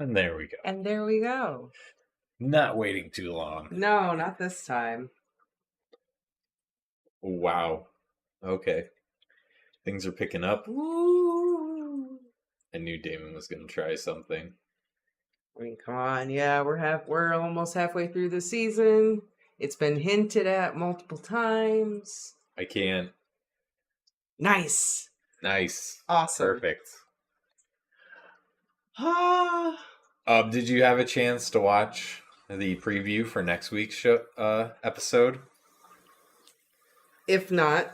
And there we go. And there we go. Not waiting too long. No, not this time. Wow. Okay. Things are picking up. Ooh. I knew Damon was going to try something. I mean, come on. Yeah, we're almost halfway through the season. It's been hinted at multiple times. I can't. Nice. Nice. Awesome. Perfect. Ah. Did you have a chance to watch the preview for next week's episode? If not,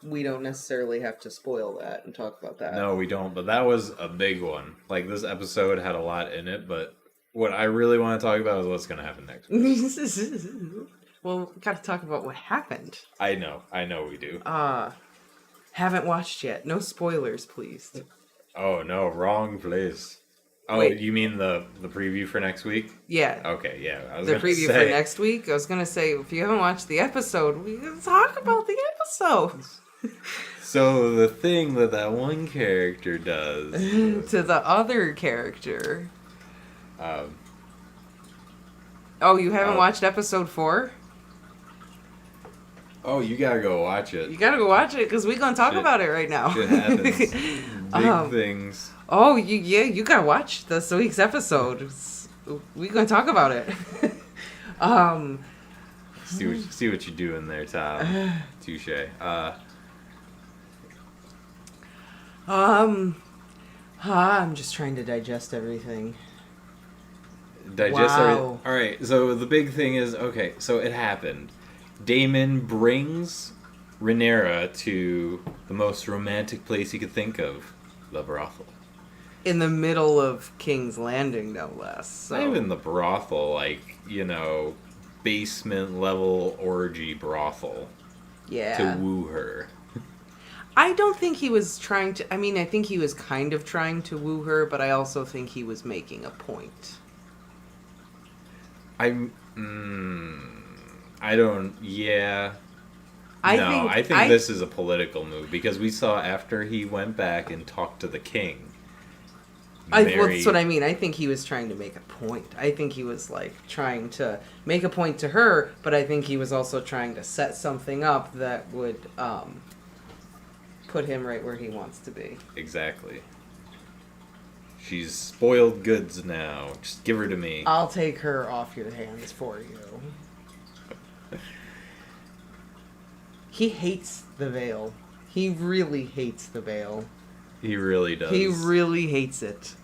we don't necessarily have to spoil that and talk about that. No, we don't, but that was a big one. Like, this episode had a lot in it, but what I really want to talk about is what's going to happen next week. Well, got to talk about what happened. I know we do. Haven't watched yet. No spoilers, please. Oh, no, wrong place. Oh, Wait. You mean the preview for next week? Yeah. Okay, yeah. I was the preview for next week. I was going to say, if you haven't watched the episode, we can talk about the episode. So the thing that one character does to the other character. Oh, you haven't watched episode 4? Oh, you gotta go watch it. You gotta go watch it because we're gonna talk about it right now. Shit happens. Big things. Oh, you gotta watch this week's episode. We're gonna talk about it. See what you're doing there, Tom. Touche. I'm just trying to digest everything. Digest everything. All right. So the big thing is, okay. So it happened. Daemon brings Rhaenyra to the most romantic place he could think of, the brothel. In the middle of King's Landing, no less. So. Not even the brothel, like, basement level orgy brothel. Yeah. To woo her. I don't think he was trying to. I mean, I think he was kind of trying to woo her, but I also think he was making a point. I don't. Yeah. I think this is a political move because we saw after he went back and talked to the king. Well, that's what I mean. I think he was trying to make a point. I think he was trying to make a point to her, but I think he was also trying to set something up that would put him right where he wants to be. Exactly. She's spoiled goods now. Just give her to me. I'll take her off your hands for you. He hates the veil. He really hates the veil. He really does. He really hates it.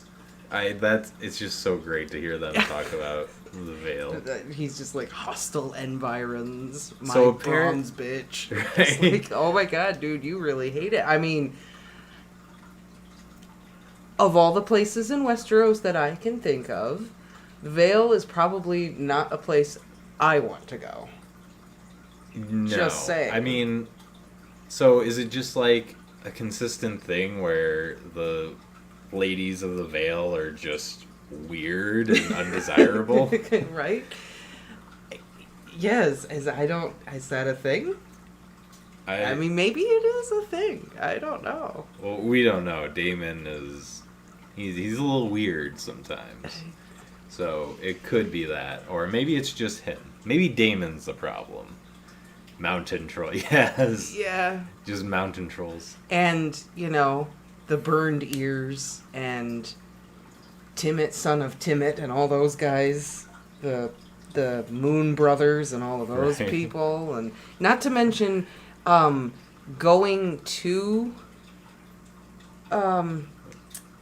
It's just so great to hear them talk about the veil. He's just hostile environs. My bronze bitch. Right? It's oh my god, dude, you really hate it. I mean, of all the places in Westeros that I can think of, the Vale is probably not a place I want to go. No. Just saying. I mean, so is it just a consistent thing where the ladies of the Vale are just weird and undesirable? Right? Yes. Is that a thing? I mean, maybe it is a thing. I don't know. Well, we don't know. Daemon is... He's a little weird sometimes. So it could be that. Or maybe it's just him. Maybe Daemon's the problem. Mountain troll. Yes. Yeah. Just mountain trolls. And, the burned ears and Timett, son of Timett, and all those guys. The Moon Brothers and all of those people. And not to mention going to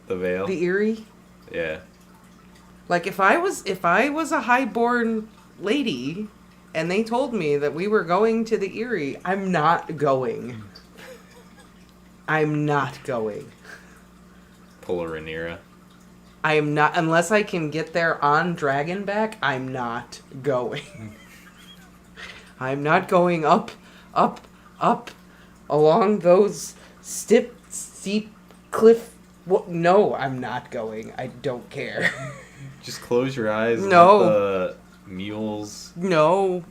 the Vale. The Eyrie. Yeah. If I was a highborn lady and they told me that we were going to the Eyrie, I'm not going. I'm not going. Pull a Rhaenyra. I am not, unless I can get there on Dragonback, I'm not going. I'm not going up along those steep cliff. No, I'm not going. I don't care. Just close your eyes. No. And let the mules. No,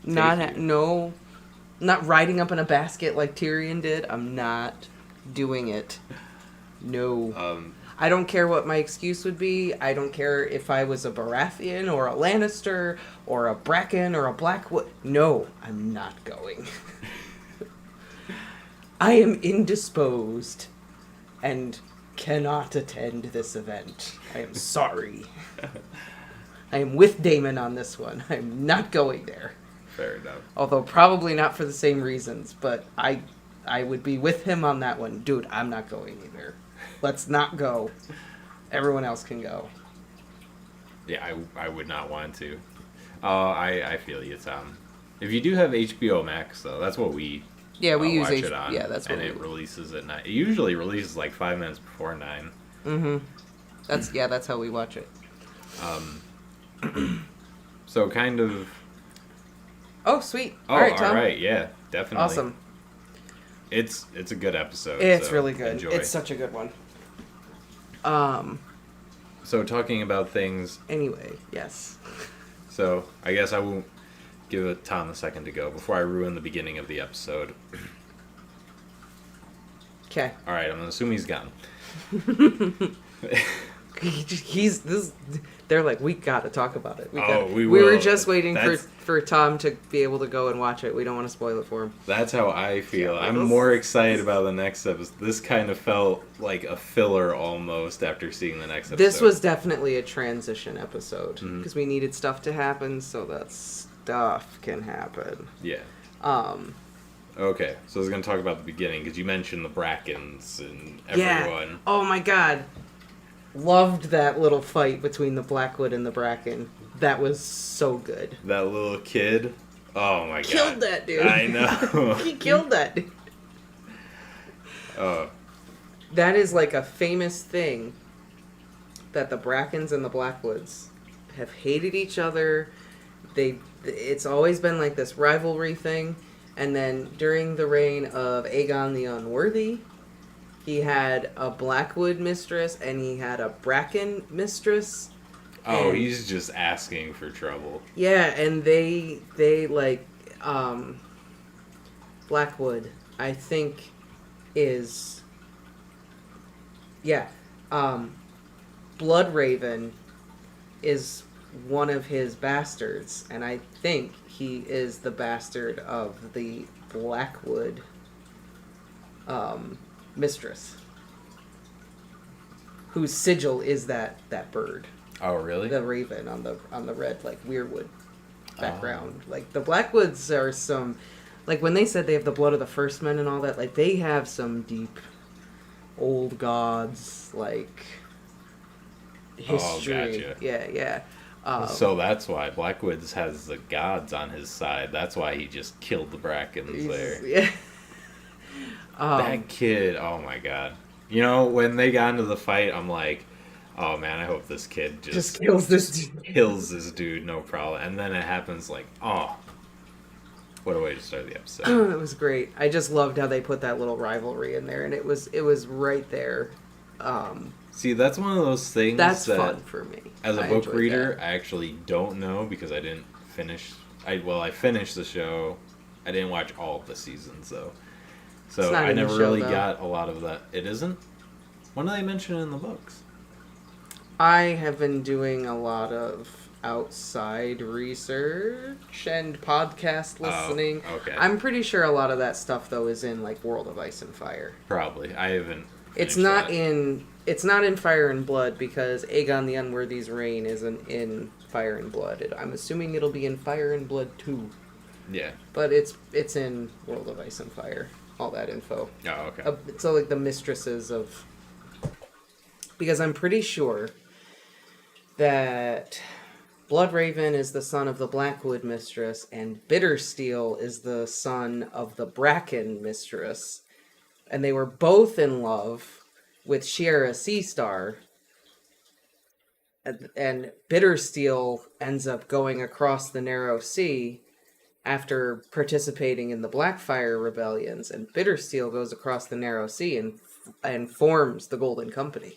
not riding up in a basket like Tyrion did. I'm not doing it. No. I don't care what my excuse would be. I don't care if I was a Baratheon or a Lannister or a Bracken or a Blackwood. No, I'm not going. I am indisposed and cannot attend this event. I am sorry. I am with Daemon on this one. I am not going there. Fair enough. Although probably not for the same reasons, but I would be with him on that one. Dude, I'm not going either. Let's not go. Everyone else can go. Yeah, I would not want to. I feel you, Tom. If you do have HBO Max, though, that's what we we use watch it on. Yeah, that's what and it releases at 9. It usually releases like 5 minutes before 9. Mm-hmm. That's how we watch it. So kind of. Oh, sweet. Oh, all right, Tom. All right, yeah, definitely. Awesome. It's a good episode. It's so really good. Enjoy. It's such a good one. So talking about things. Anyway, yes. So I guess I won't give Tom a second to go before I ruin the beginning of the episode. Okay. All right, I'm gonna assume he's gone. They're like, we gotta talk about it. We were just waiting That's... for Tom to be able to go and watch it. We don't want to spoil it for him. That's how I feel. I'm more excited about the next episode. This kind of felt like a filler almost after seeing the next episode. This was definitely a transition episode because we needed stuff to happen so that stuff can happen. Yeah. Okay, so I was going to talk about the beginning because you mentioned the Brackens and everyone. Yeah. Oh my god. Loved that little fight between the Blackwood and the Bracken. That was so good. That little kid. Oh my god. Killed that dude. I know. He killed that dude. Oh. That is like a famous thing that the Brackens and the Blackwoods have hated each other. It's always been like this rivalry thing. And then during the reign of Aegon the Unworthy, he had a Blackwood mistress and he had a Bracken mistress. Oh, he's just asking for trouble. Yeah, and they like Blackwood, I think is Bloodraven is one of his bastards, and I think he is the bastard of the Blackwood mistress, whose sigil is that bird. Oh, really? The raven on the red like weirwood background. Oh. Like the Blackwoods are some, like when they said they have the blood of the first men and all that, like they have some deep old gods like history. Oh, gotcha. Yeah. So that's why Blackwoods has the gods on his side. That's why he just killed the Brackens there. Yeah. That kid, oh my god. You know, when they got into the fight, I'm like, oh man, I hope this kid just kills this dude. Kills this dude, no problem. And then it happens like, oh, what a way to start the episode. It was great. I just loved how they put that little rivalry in there, and it was right there. See, that's one of those things that's that, fun for me. As a book reader, I actually don't know because I didn't finish. I finished the show. I didn't watch all of the seasons though, so I never really got a lot of that. It isn't. When do they mention it in the books? I have been doing a lot of outside research and podcast listening. Oh, okay. I'm pretty sure a lot of that stuff though is in like World of Ice and Fire. Probably. I haven't. It's not in Fire and Blood because Aegon the Unworthy's reign isn't in Fire and Blood. I'm assuming it'll be in Fire and Blood 2. Yeah. But it's in World of Ice and Fire. All that info. Oh, okay. So like the mistresses of, because I'm pretty sure that Bloodraven is the son of the Blackwood mistress and Bittersteel is the son of the Bracken mistress. And they were both in love with Shiera Seastar. And Bittersteel ends up going across the Narrow Sea after participating in the Blackfire rebellions. And Bittersteel goes across the Narrow Sea and forms the Golden Company.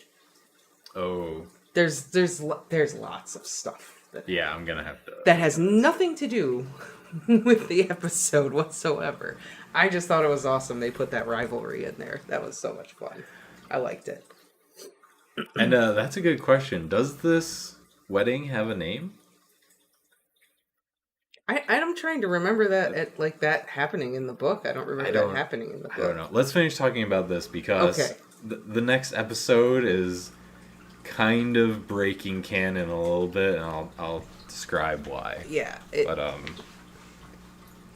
Oh. There's lots of stuff. I'm gonna have to. That has nothing to do with the episode whatsoever. I just thought it was awesome they put that rivalry in there. That was so much fun. I liked it. And that's a good question. Does this wedding have a name? I'm trying to remember that happening in the book. I don't remember that happening in the book. I don't know. Let's finish talking about this because the next episode is kind of breaking canon a little bit, and I'll describe why. Yeah. But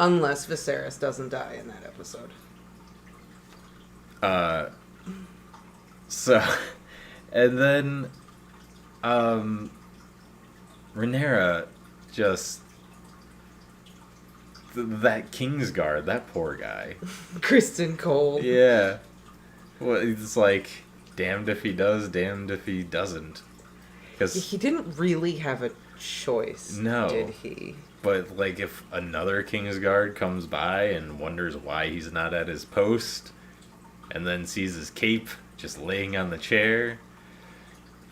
unless Viserys doesn't die in that episode. So, and then Rhaenyra just that Kingsguard, that poor guy. Criston Cole. Yeah. Well, it's like, damned if he does, damned if he doesn't. Because he didn't really have a choice, did he? But, like, if another Kingsguard comes by and wonders why he's not at his post, and then sees his cape just laying on the chair...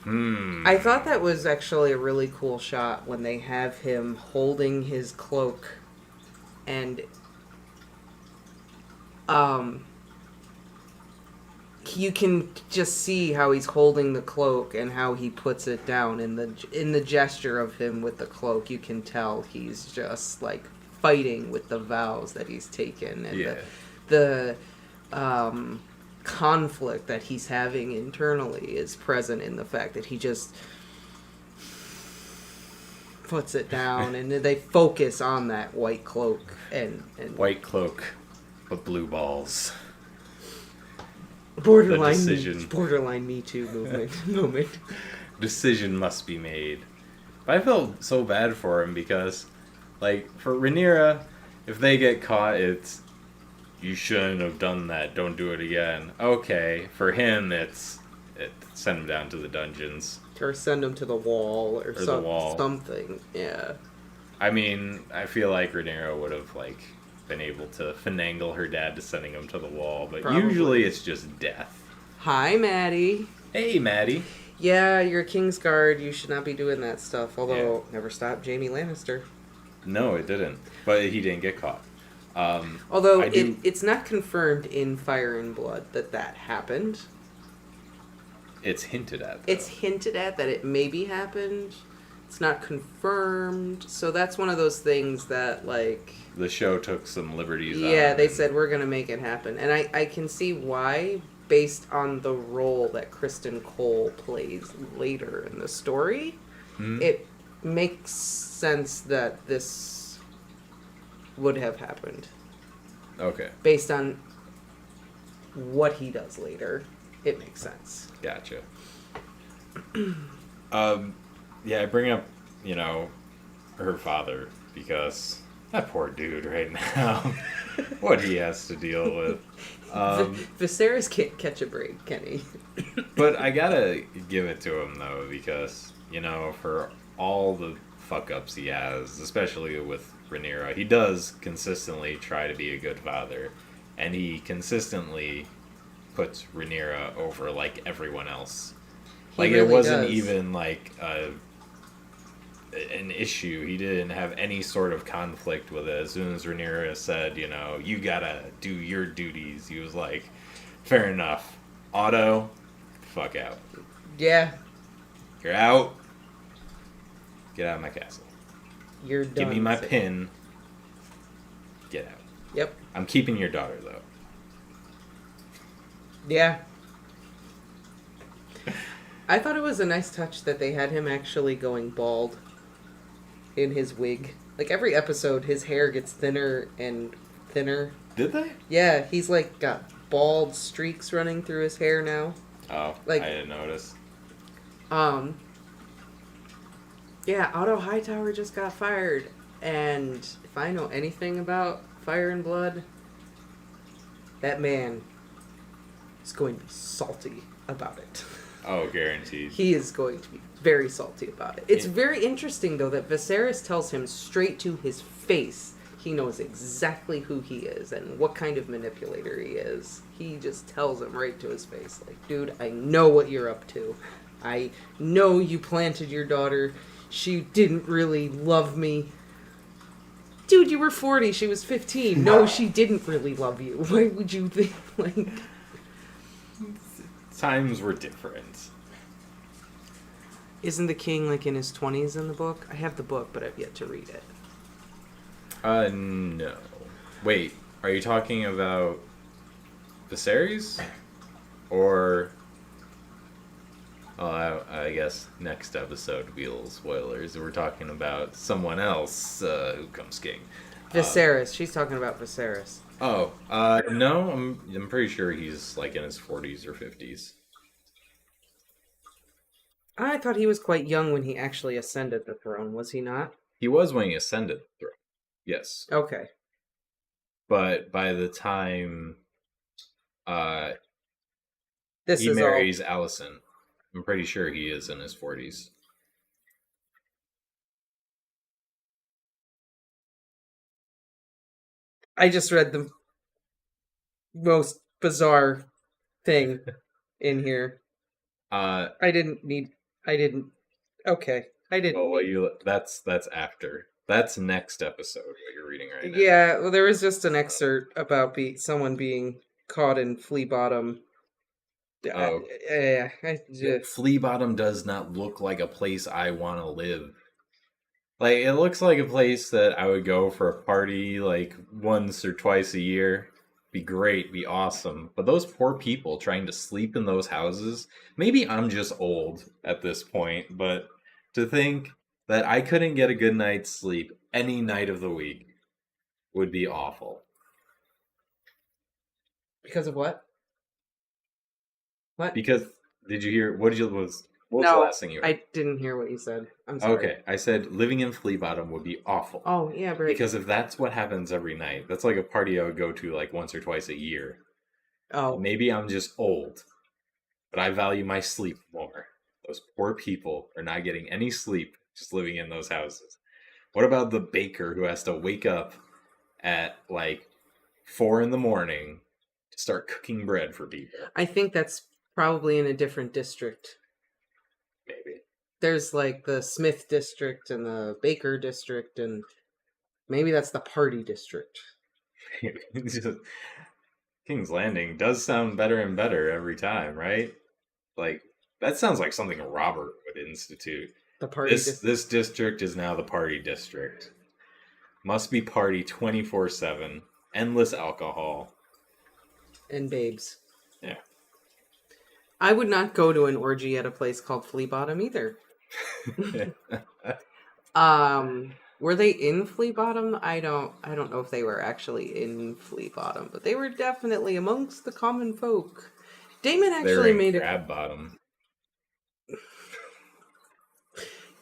I thought that was actually a really cool shot when they have him holding his cloak and you can just see how he's holding the cloak and how he puts it down in the gesture of him with the cloak. You can tell he's just like fighting with the vows that he's taken and the conflict that he's having internally is present in the fact that he just puts it down and they focus on that white cloak and white cloak but blue balls. Borderline Me Too moment. Decision must be made. But I felt so bad for him because, like, for Rhaenyra, if they get caught, it's you shouldn't have done that. Don't do it again. Okay, for him, it's send him down to the dungeons. Or send him to the wall or something. Yeah. I mean, I feel like Rhaenyra would have, like, been able to finagle her dad to sending him to the wall, but usually it's just death. Hi, Maddie. Hey, Maddie. Yeah, you're a Kingsguard. You should not be doing that stuff. Although, never stopped Jaime Lannister. No, it didn't. But he didn't get caught. Although it's not confirmed in Fire and Blood that happened. It's hinted at. Though. It's hinted at that it maybe happened. It's not confirmed. So that's one of those things that, like... The show took some liberties on. Yeah, they said, we're going to make it happen. And I can see why, based on the role that Criston Cole plays later in the story. Mm-hmm. It makes sense that this would have happened. Okay. Based on what he does later, it makes sense. Gotcha. Yeah, I bring up, her father because that poor dude right now, what he has to deal with. Viserys can't catch a break, can he? But I gotta give it to him, though, because, for all the fuck-ups he has, especially with Rhaenyra, he does consistently try to be a good father, and he consistently puts Rhaenyra over, like, everyone else. Like, really it wasn't even, like, an issue. He didn't have any sort of conflict with it. As soon as Rhaenyra said, you gotta do your duties, he was like, fair enough. Otto, fuck out. Yeah. You're out. Get out of my castle. You're done. Give me my pin. Get out. Yep. I'm keeping your daughter, though. Yeah. I thought it was a nice touch that they had him actually going bald in his wig. Like, every episode, his hair gets thinner and thinner. Did they? Yeah, he's, like, got bald streaks running through his hair now. Oh, like, I didn't notice. Yeah, Otto Hightower just got fired. And if I know anything about Fire and Blood, that man is going to be salty about it. Oh, guaranteed. He is going to be very salty about it. It's very interesting, though, that Viserys tells him straight to his face he knows exactly who he is and what kind of manipulator he is. He just tells him right to his face, like, dude, I know what you're up to. I know you planted your daughter. She didn't really love me. Dude, you were 40. She was 15. No, she didn't really love you. Why would you think, like... Times were different. Isn't the king like in his 20s in the book? I have the book, but I've yet to read it. No. Wait, are you talking about Viserys? Or... I guess next episode, we'll spoilers. We're talking about someone else who comes king. Viserys. She's talking about Viserys. Oh, no, I'm pretty sure he's like in his 40s or 50s. I thought he was quite young when he actually ascended the throne. Was he not? He was when he ascended the throne. Yes. Okay. But by the time This he is marries Alicent, I'm pretty sure he is in his 40s. I just read the most bizarre thing in here. I didn't. Okay. I didn't. Oh, that's after. That's next episode. What you're reading right now. Yeah. Well, there was just an excerpt about someone being caught in Flea Bottom. Oh. Yeah. Flea Bottom does not look like a place I want to live. Like, it looks like a place that I would go for a party like once or twice a year. Be great, be awesome. But those poor people trying to sleep in those houses, maybe I'm just old at this point, but to think that I couldn't get a good night's sleep any night of the week would be awful. Because of what? What? Because, did you hear, what was the last thing you heard? I didn't hear what you said. I'm sorry. Okay, I said living in Flea Bottom would be awful. Oh, yeah, right. Because if that's what happens every night, that's like a party I would go to like once or twice a year. Oh. Maybe I'm just old, but I value my sleep more. Those poor people are not getting any sleep just living in those houses. What about the baker who has to wake up at like 4 a.m. to start cooking bread for people? I think that's probably in a different district. Maybe. There's like the Smith district and the Baker district, and maybe that's the party district. King's Landing does sound better and better every time, right? Like, that sounds like something Robert would institute. The party this district is now the party district. Must be party 24/7. Endless alcohol. And babes. Yeah. I would not go to an orgy at a place called Flea Bottom either. Were they in Flea Bottom? I don't know if they were actually in Flea Bottom, but they were definitely amongst the common folk. Damon actually made Crab Bottom.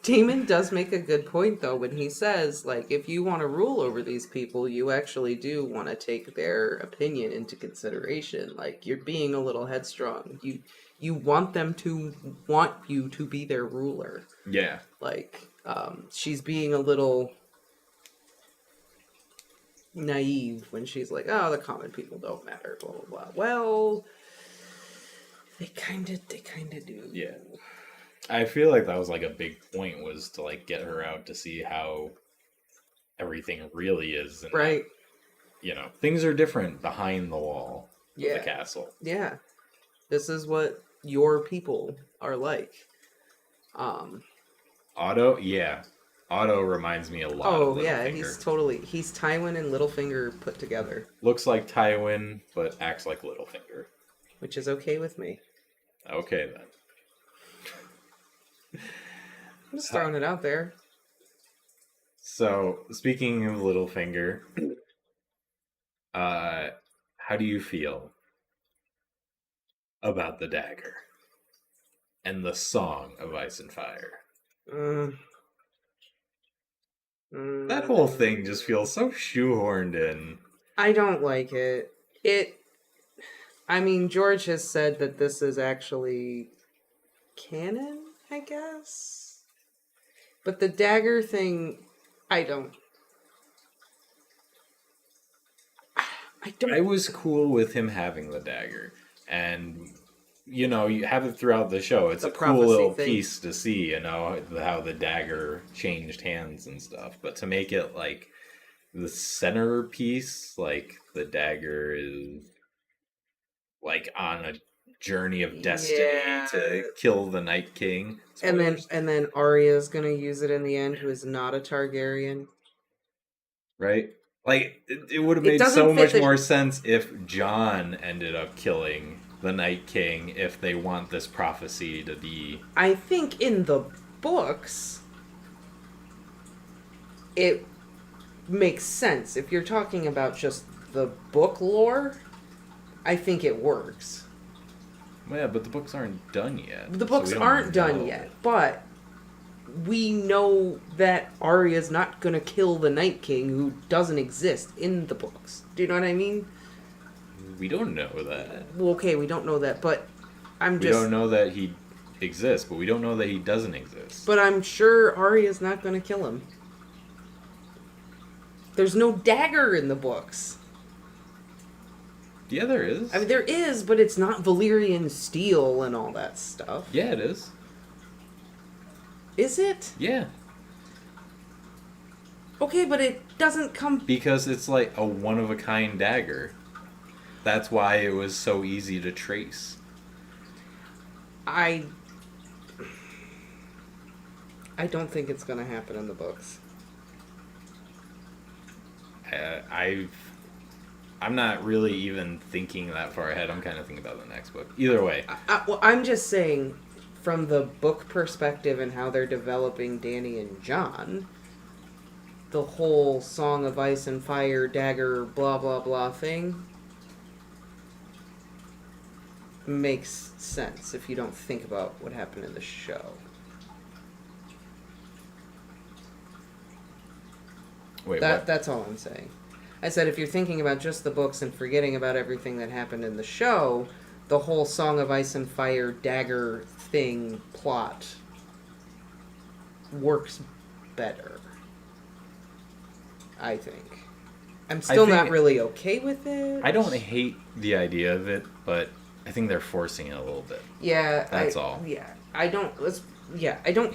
Damon does make a good point though when he says, like, if you want to rule over these people, you actually do want to take their opinion into consideration. Like, you're being a little headstrong. You want them to want you to be their ruler. Yeah. Like, she's being a little naive when she's like, oh, the common people don't matter, blah, blah, blah. Well, they kind of do. Yeah. I feel like that was like a big point, was to like get her out to see how everything really is. And, right. You know, things are different behind the wall of the castle. Yeah. This is what your people are like. Otto, yeah. Otto reminds me a lot of Littlefinger. Yeah, he's Tywin and Littlefinger put together. Looks like Tywin, but acts like Littlefinger. Which is okay with me. Okay, then. I'm just throwing it out there. So, speaking of Littlefinger, how do you feel about the dagger and the song of Ice and Fire? That whole thing just feels so shoehorned in. I don't like it. George has said that this is actually canon, I guess. But the dagger thing, I was cool with him having the dagger. And, you know, you have it throughout the show. It's a cool little piece to see, you know, how the dagger changed hands and stuff. But to make it, like, the centerpiece, like, the dagger is, like, on a journey of destiny to kill the Night King. Spoilers. And then Arya's gonna use it in the end, who is not a Targaryen. Right? Like, it would have made so much more sense if Jon ended up killing the Night King if they want this prophecy to be... I think in the books, it makes sense. If you're talking about just the book lore, I think it works. Well, yeah, but the books aren't done yet. The books aren't done yet, but we know that Arya's not going to kill the Night King, who doesn't exist in the books. Do you know what I mean? We don't know that. Well, okay, we don't know that, but we don't know that he exists, but we don't know that he doesn't exist. But I'm sure Arya's not going to kill him. There's no dagger in the books. Yeah, there is. I mean, there is, but it's not Valyrian steel and all that stuff. Yeah, it is. Is it? Yeah. Okay, but it doesn't come... Because it's like a one-of-a-kind dagger. That's why it was so easy to trace. I don't think it's going to happen in the books. I'm not really even thinking that far ahead. I'm kind of thinking about the next book. Either way. Well, I'm just saying, from the book perspective and how they're developing Dany and Jon, the whole Song of Ice and Fire, dagger, blah, blah, blah thing makes sense if you don't think about what happened in the show. Wait, what? That's all I'm saying. I said if you're thinking about just the books and forgetting about everything that happened in the show, the whole Song of Ice and Fire dagger thing plot works better. I think. I'm still not really okay with it. I don't hate the idea of it, but I think they're forcing it a little bit. Yeah. That's all. Yeah. I don't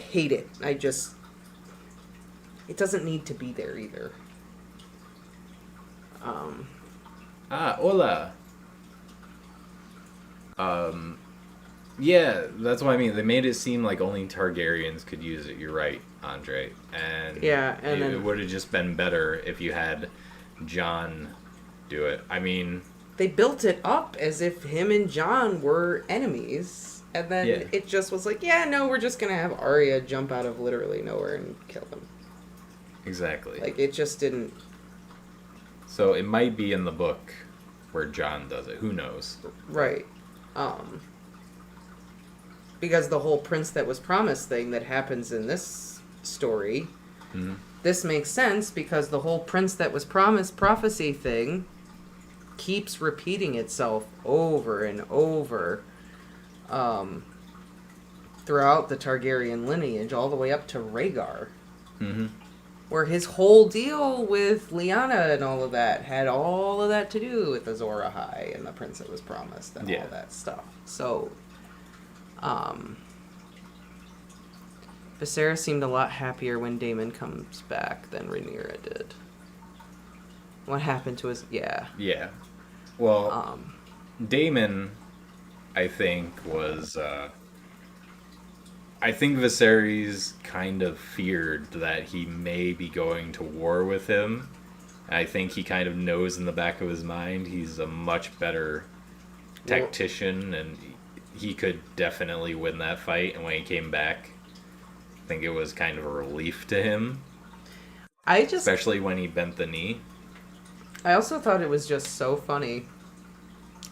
hate it. It doesn't need to be there either. Hola. Yeah, that's what I mean. They made it seem like only Targaryens could use it. You're right, Andre. And it would have just been better if you had Jon do it. I mean, they built it up as if him and Jon were enemies, and then it just was like, yeah, no, we're just gonna have Arya jump out of literally nowhere and kill them. Exactly. Like, it just didn't... So it might be in the book where Jon does it. Who knows? Right. Because the whole Prince That Was Promised thing that happens in this story, this makes sense because the whole Prince That Was Promised prophecy thing keeps repeating itself over and over throughout the Targaryen lineage, all the way up to Rhaegar. Mm-hmm. Where his whole deal with Lyanna and all of that had all of that to do with Azor Ahai and the Prince That Was Promised and all that stuff. So, Viserys seemed a lot happier when Daemon comes back than Rhaenyra did. What happened to his... Yeah. Yeah. Well, Daemon, I think, was... I think Viserys kind of feared that he may be going to war with him. I think he kind of knows in the back of his mind he's a much better tactician, and he could definitely win that fight. And when he came back, I think it was kind of a relief to him. Especially when he bent the knee. I also thought it was just so funny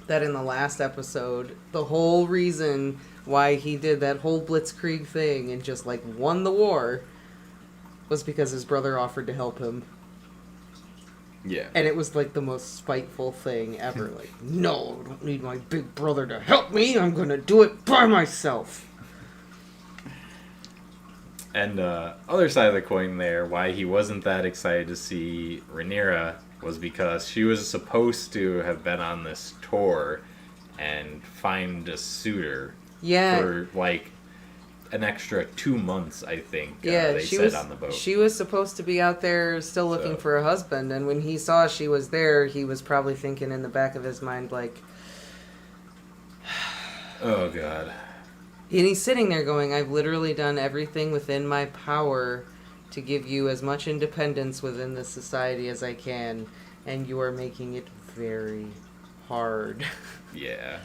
that in the last episode, the whole reason why he did that whole blitzkrieg thing and just, like, won the war was because his brother offered to help him. Yeah. And it was, like, the most spiteful thing ever. Like, no, I don't need my big brother to help me. I'm going to do it by myself. And other side of the coin there, why he wasn't that excited to see Rhaenyra was because she was supposed to have been on this tour and find a suitor. Yeah. For, like, an extra 2 months, I think, they said on the boat. She was supposed to be out there still looking for a husband, and when he saw she was there, he was probably thinking in the back of his mind, like, Oh, God. And he's sitting there going, I've literally done everything within my power to give you as much independence within this society as I can, and you are making it very hard. Yeah.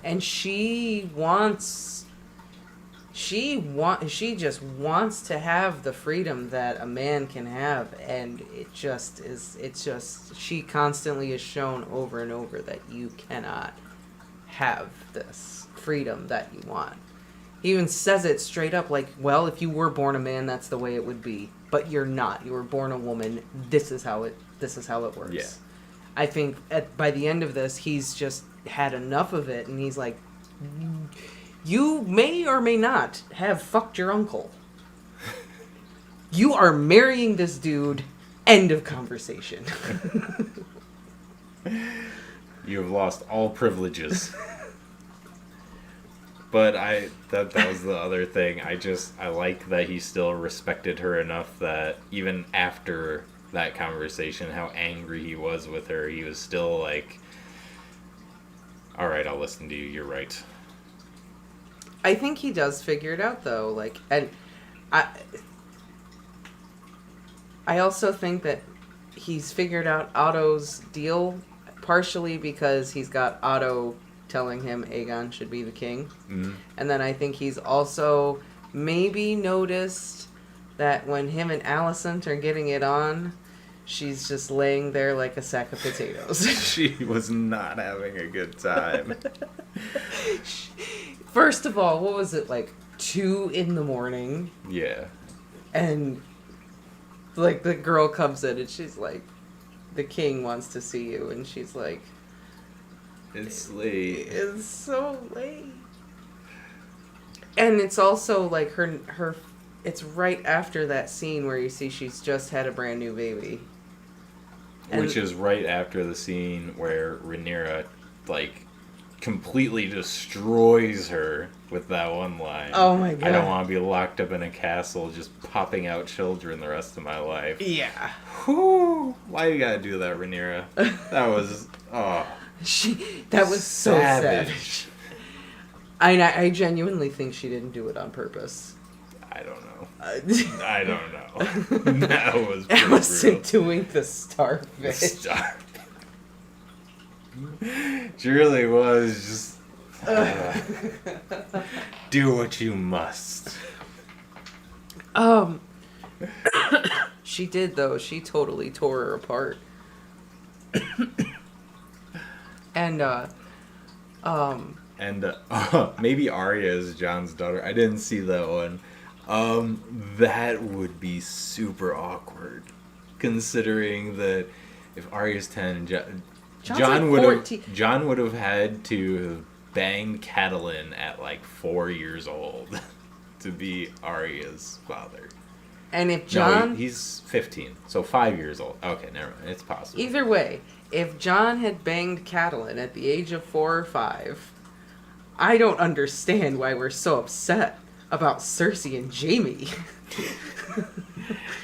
And she just wants to have the freedom that a man can have, and she constantly is shown over and over that you cannot have this freedom that you want. He even says it straight up, like, well, if you were born a man, that's the way it would be, but you're not. You were born a woman. This is how it works. Yeah. I think by the end of this, he's just had enough of it, and he's like, you may or may not have fucked your uncle. You are marrying this dude. End of conversation. You have lost all privileges. But that was the other thing. I like that he still respected her enough that even after that conversation, how angry he was with her, he was still like, all right, I'll listen to you. You're right. I think he does figure it out, though. Like, and I also think that he's figured out Otto's deal partially because he's got Otto telling him Aegon should be the king. Mm-hmm. And then I think he's also maybe noticed that when him and Alicent are getting it on, she's just laying there like a sack of potatoes. She was not having a good time. First of all, what was it, like 2 a.m? Yeah. And like the girl comes in and she's like, the king wants to see you, and she's like, it's late. It's so late. And it's also like her it's right after that scene where you see she's just had a brand new baby. Which is right after the scene where Rhaenyra, like, completely destroys her with that one line. Oh my God. I don't want to be locked up in a castle just popping out children the rest of my life. Yeah. Whew. Why you gotta do that, Rhaenyra? That was, that was so savage. I genuinely think she didn't do it on purpose. I don't know. I don't know. That was pretty Alicent brutal. doing the starfish. She really was just do what you must. She did, though. She totally tore her apart. And maybe Arya is Jon's daughter. I didn't see that one. That would be super awkward, considering that if Arya's 10, Jon would have had to bang Catelyn at like 4 years old to be Arya's father. And if Jon... No, he's 15, so 5 years old. Okay, never mind. It's possible. Either way, if Jon had banged Catelyn at the age of 4 or 5, I don't understand why we're so upset about Cersei and Jaime.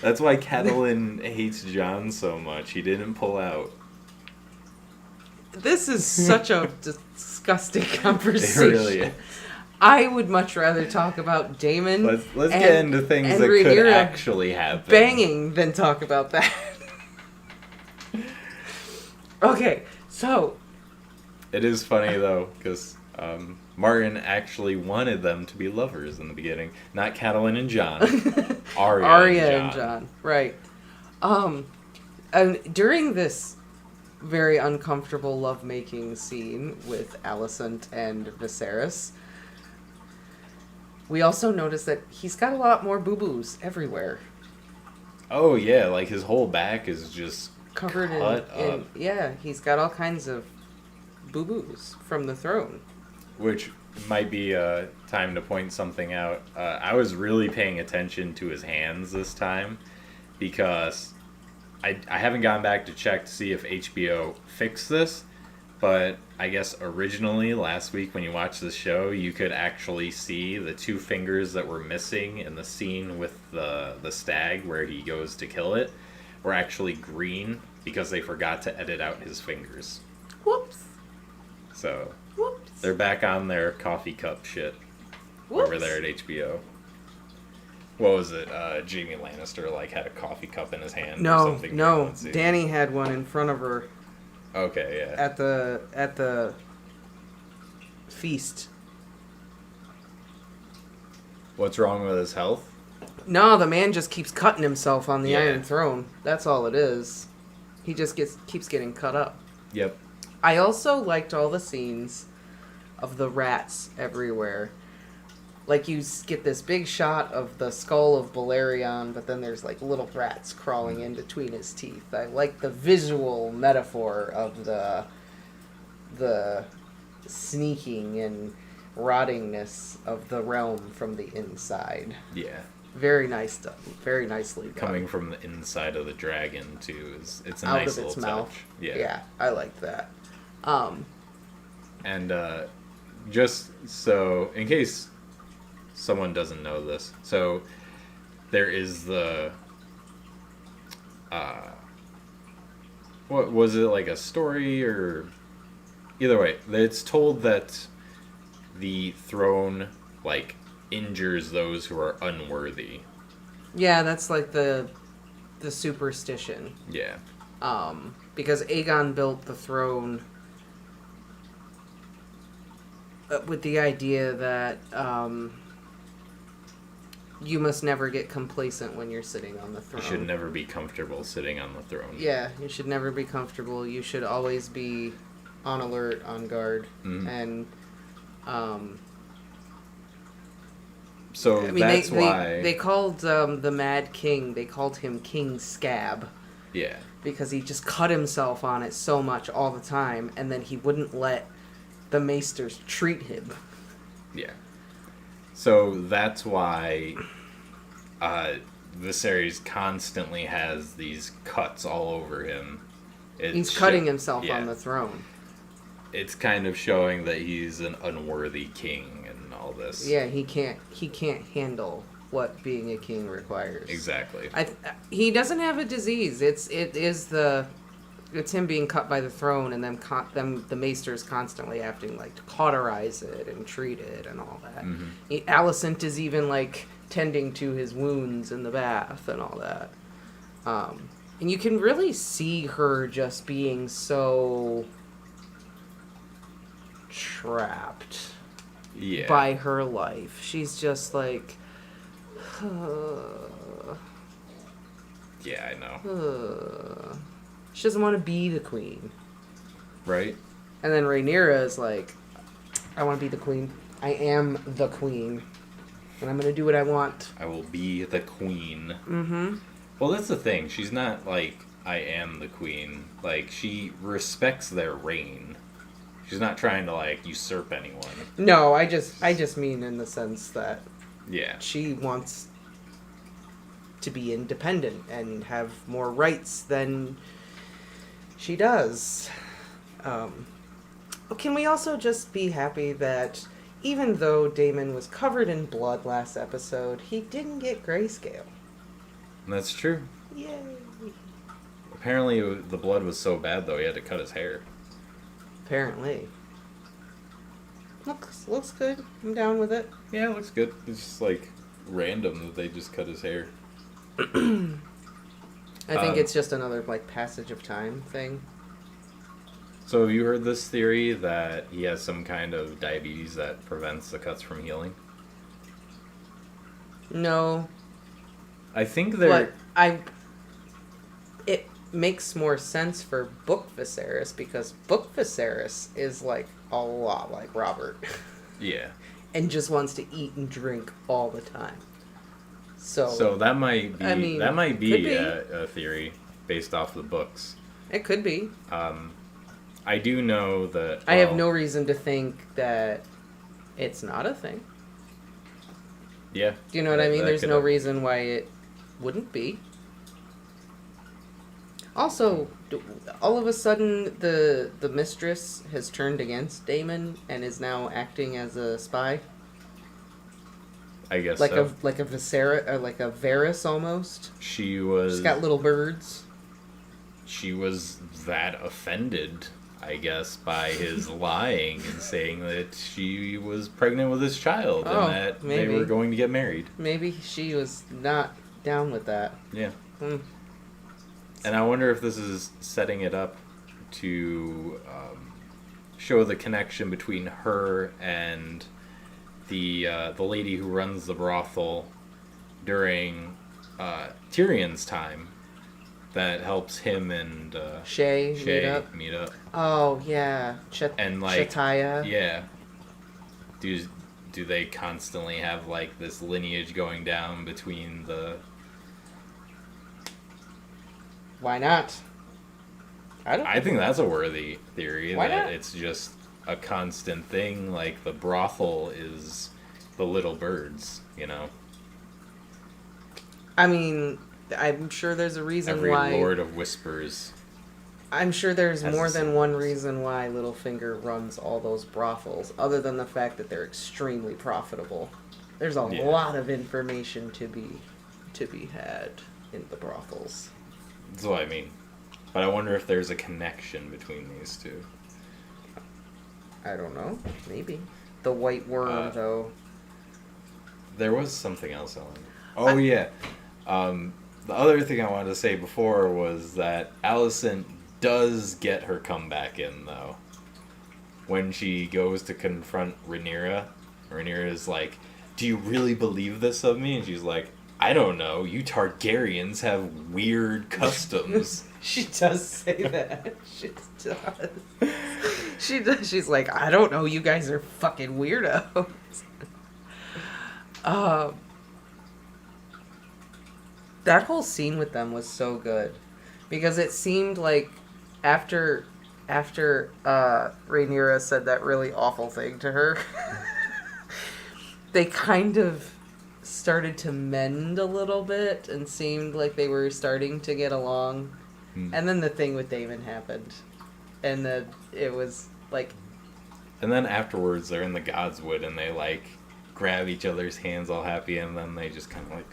That's why Catelyn hates Jon so much. He didn't pull out. This is such a disgusting conversation. It really is. I would much rather talk about Daemon. Let's get into things that could actually happen. Banging than talk about that. Okay, so it is funny though, because Martin actually wanted them to be lovers in the beginning, not Catelyn and Jon. Arya and Jon. Right. And during this very uncomfortable lovemaking scene with Alicent and Viserys, we also notice that he's got a lot more boo-boos everywhere. Oh yeah, like his whole back is just covered in yeah, he's got all kinds of boo-boos from the throne. Which might be time to point something out. I was really paying attention to his hands this time because I haven't gone back to check to see if HBO fixed this, but I guess originally last week when you watched the show, you could actually see the 2 fingers that were missing in the scene with the stag where he goes to kill it were actually green because they forgot to edit out his fingers. Whoops. So Whoops. They're back on their coffee cup shit Whoops. over there at HBO. What was it? Jamie Lannister had a coffee cup in his hand or something. No. Dany had one in front of her. Okay, yeah. At the feast. What's wrong with his health? No, the man just keeps cutting himself on the Iron Throne. That's all it is. He just keeps getting cut up. Yep. I also liked all the scenes of the rats everywhere. Like, you get this big shot of the skull of Balerion, but then there's, little rats crawling in between his teeth. I like the visual metaphor of the sneaking and rottingness of the realm from the inside. Yeah. Very nice done. Very nicely done. Coming from the inside of the dragon, too. It's a out nice of its little mouth. touch. Yeah. Yeah, I like that. And just so, in case someone doesn't know this, so there is the what was it, a story, or either way, it's told that the throne injures those who are unworthy. Yeah, that's the superstition. Yeah. Because Aegon built the throne with the idea that you must never get complacent when you're sitting on the throne. You should never be comfortable sitting on the throne. Yeah, you should never be comfortable. You should always be on alert, on guard. Mm-hmm. And so that's why they called the Mad King, they called him King Scab. Yeah. Because he just cut himself on it so much all the time, and then he wouldn't let the maesters treat him. Yeah. So that's why Viserys constantly has these cuts all over him. He's cutting himself on the throne. It's kind of showing that he's an unworthy king and all this. Yeah, he can't handle what being a king requires. Exactly. He doesn't have a disease. It's him being cut by the throne, and the maesters constantly having to cauterize it and treat it and all that. Mm-hmm. Alicent is even tending to his wounds in the bath and all that. And you can really see her just being so trapped by her life. She's just yeah, I know. She doesn't want to be the queen. Right? And then Rhaenyra is I want to be the queen. I am the queen. And I'm going to do what I want. I will be the queen. Mm-hmm. Well, that's the thing. She's not I am the queen. She respects their reign. She's not trying to, usurp anyone. No, I just mean in the sense that she wants to be independent and have more rights than she does. Can we also just be happy that even though Daemon was covered in blood last episode, he didn't get grayscale? That's true. Yay. Apparently the blood was so bad, though, he had to cut his hair. Apparently. Looks good. I'm down with it. Yeah, it looks good. It's just random that they just cut his hair. I think it's just another passage of time thing. So have you heard this theory that he has some kind of diabetes that prevents the cuts from healing? No. I think it makes more sense for Book Viserys, because Book Viserys is a lot like Robert. Yeah. And just wants to eat and drink all the time. So that might be, be a theory based off the books. It could be. I do know that... I have no reason to think that it's not a thing. Yeah. Do you know what I mean? There's no reason why it wouldn't be. Also, all of a sudden, the mistress has turned against Daemon and is now acting as a spy. I guess so. Like a Viserys, or like a Varys almost. She's got little birds. She was that offended, I guess, by his lying and saying that she was pregnant with his child and that they were going to get married. Maybe she was not down with that. Yeah. And I wonder if this is setting it up to show the connection between her and the lady who runs the brothel during Tyrion's time. That helps him and Shay meet up. Oh yeah, and like Shataya. Yeah. Do they constantly have like this lineage going down between the? Why not? I think that's a worthy theory. Why that not? It's just a constant thing. Like the brothel is the little birds, you know. I mean, I'm sure there's a reason why... Every Lord of Whispers. I'm sure there's more than one reason why Littlefinger runs all those brothels, other than the fact that they're extremely profitable. There's a lot of information to be had in the brothels. That's what I mean. But I wonder if there's a connection between these two. I don't know. Maybe. The White Worm, though. There was something else, Ellen. Oh, yeah. The other thing I wanted to say before was that Alicent does get her comeback in, though. When she goes to confront Rhaenyra, Rhaenyra's like, "Do you really believe this of me?" And she's like, "I don't know. You Targaryens have weird customs." She does say that. She does. She does. She's like, "I don't know. You guys are fucking weirdos." That whole scene with them was so good, because it seemed like after Rhaenyra said that really awful thing to her, they kind of started to mend a little bit and seemed like they were starting to get along. And then the thing with Daemon happened, and it was like. And then afterwards, they're in the Godswood and they like grab each other's hands all happy, and then they just kind of like.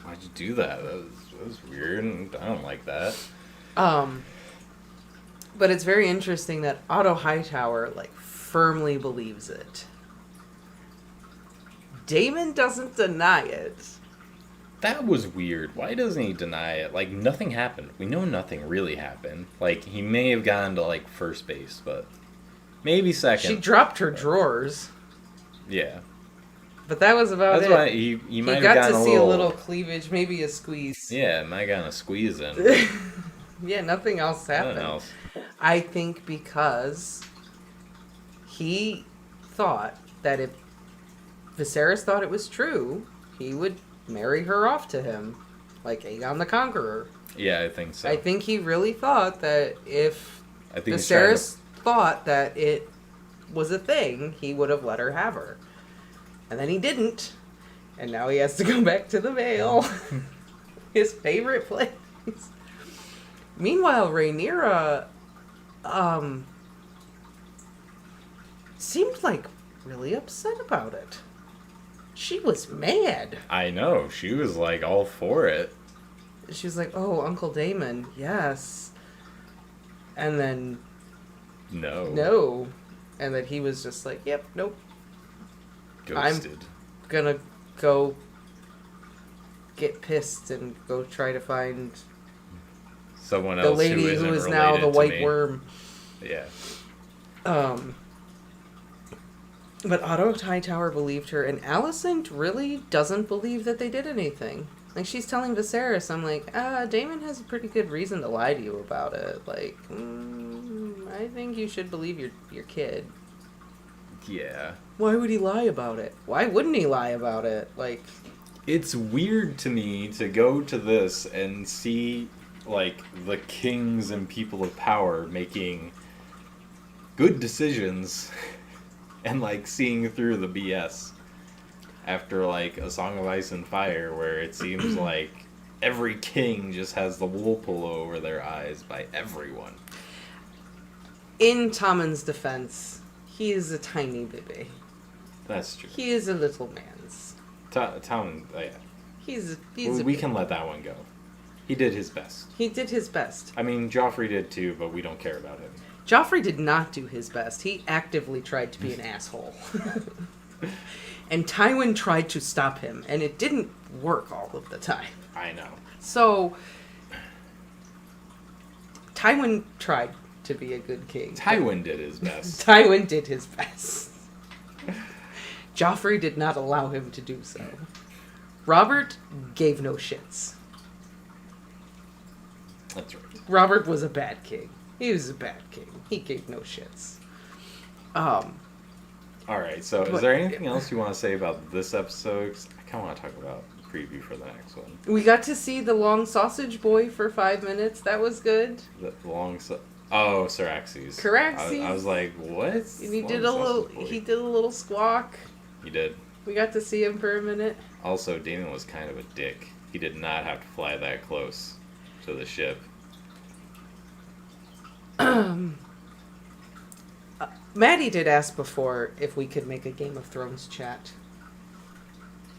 Why'd you do that? That was weird, and I don't like that. But it's very interesting that Otto Hightower, like, firmly believes it. Daemon doesn't deny it. That was weird. Why doesn't he deny it? Like, nothing happened. We know nothing really happened. Like, he may have gone to, like, first base, but maybe second. She dropped her drawers. Yeah. But that was about That's it. Why he might have got gotten to see a little cleavage, maybe a squeeze. Yeah, might have gotten a squeeze in. Yeah, nothing else happened. Nothing else. I think because he thought that if Viserys thought it was true, he would marry her off to him, like Aegon the Conqueror. Yeah, I think so. I think he really thought that if Viserys thought that it was a thing, he would have let her have her. And then he didn't. And now he has to go back to the Vale. His favorite place. Meanwhile, Rhaenyra seemed like really upset about it. She was mad. I know. She was like all for it. She was like, "Oh, Uncle Daemon, yes." And then no. And then he was just like, "Yep, nope. Ghosted. I'm gonna go get pissed and go try to find someone else the lady who is now the White Worm." Yeah. But Otto Hightower believed her, and Alicent really doesn't believe that they did anything. Like, she's telling Viserys, I'm like, Daemon has a pretty good reason to lie to you about it. Like, I think you should believe your kid. Yeah. Why would he lie about it? Why wouldn't he lie about it? Like, it's weird to me to go to this and see, like, the kings and people of power making good decisions and, like, seeing through the BS after, like, A Song of Ice and Fire, where it seems like every king just has the wool pull over their eyes by everyone. In Tommen's defense, he is a tiny baby. That's true. He is a little man's. Tommen, yeah. He's we can let that one go. He did his best. He did his best. I mean, Joffrey did too, but we don't care about him. Joffrey did not do his best. He actively tried to be an asshole. And Tywin tried to stop him, and it didn't work all of the time. I know. So, Tywin tried to be a good king. Tywin did his best. Tywin did his best. Joffrey did not allow him to do so. Robert gave no shits. That's right. Robert was a bad king. He was a bad king. He gave no shits. Alright, so is there anything else you want to say about this episode? 'Cause I kind of want to talk about the preview for the next one. We got to see the long sausage boy for 5 minutes. That was good. The long... Oh, Syraxes. Caraxes. I was like, what? And he did a little squawk. He did. We got to see him for a minute. Also, Damon was kind of a dick. He did not have to fly that close to the ship. Maddie did ask before if we could make a Game of Thrones chat.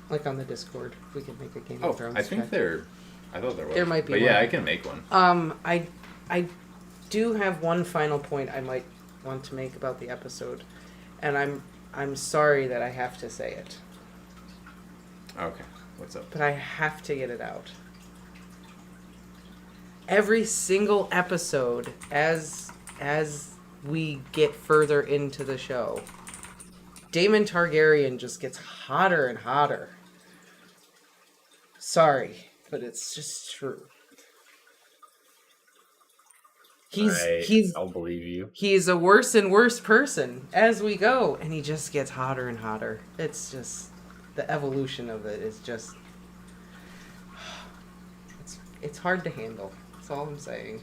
Like on the Discord. If we could make a Game of Thrones chat. I thought there was. There might be But one. yeah, I can make one. I do have one final point I might want to make about the episode. And I'm sorry that I have to say it. Okay. What's up? But I have to get it out. Every single episode, as we get further into the show, Daemon Targaryen just gets hotter and hotter. Sorry, but it's just true. I'll believe you. He's a worse and worse person as we go, and he just gets hotter and hotter. It's just the evolution of it is just it's hard to handle. That's all I'm saying.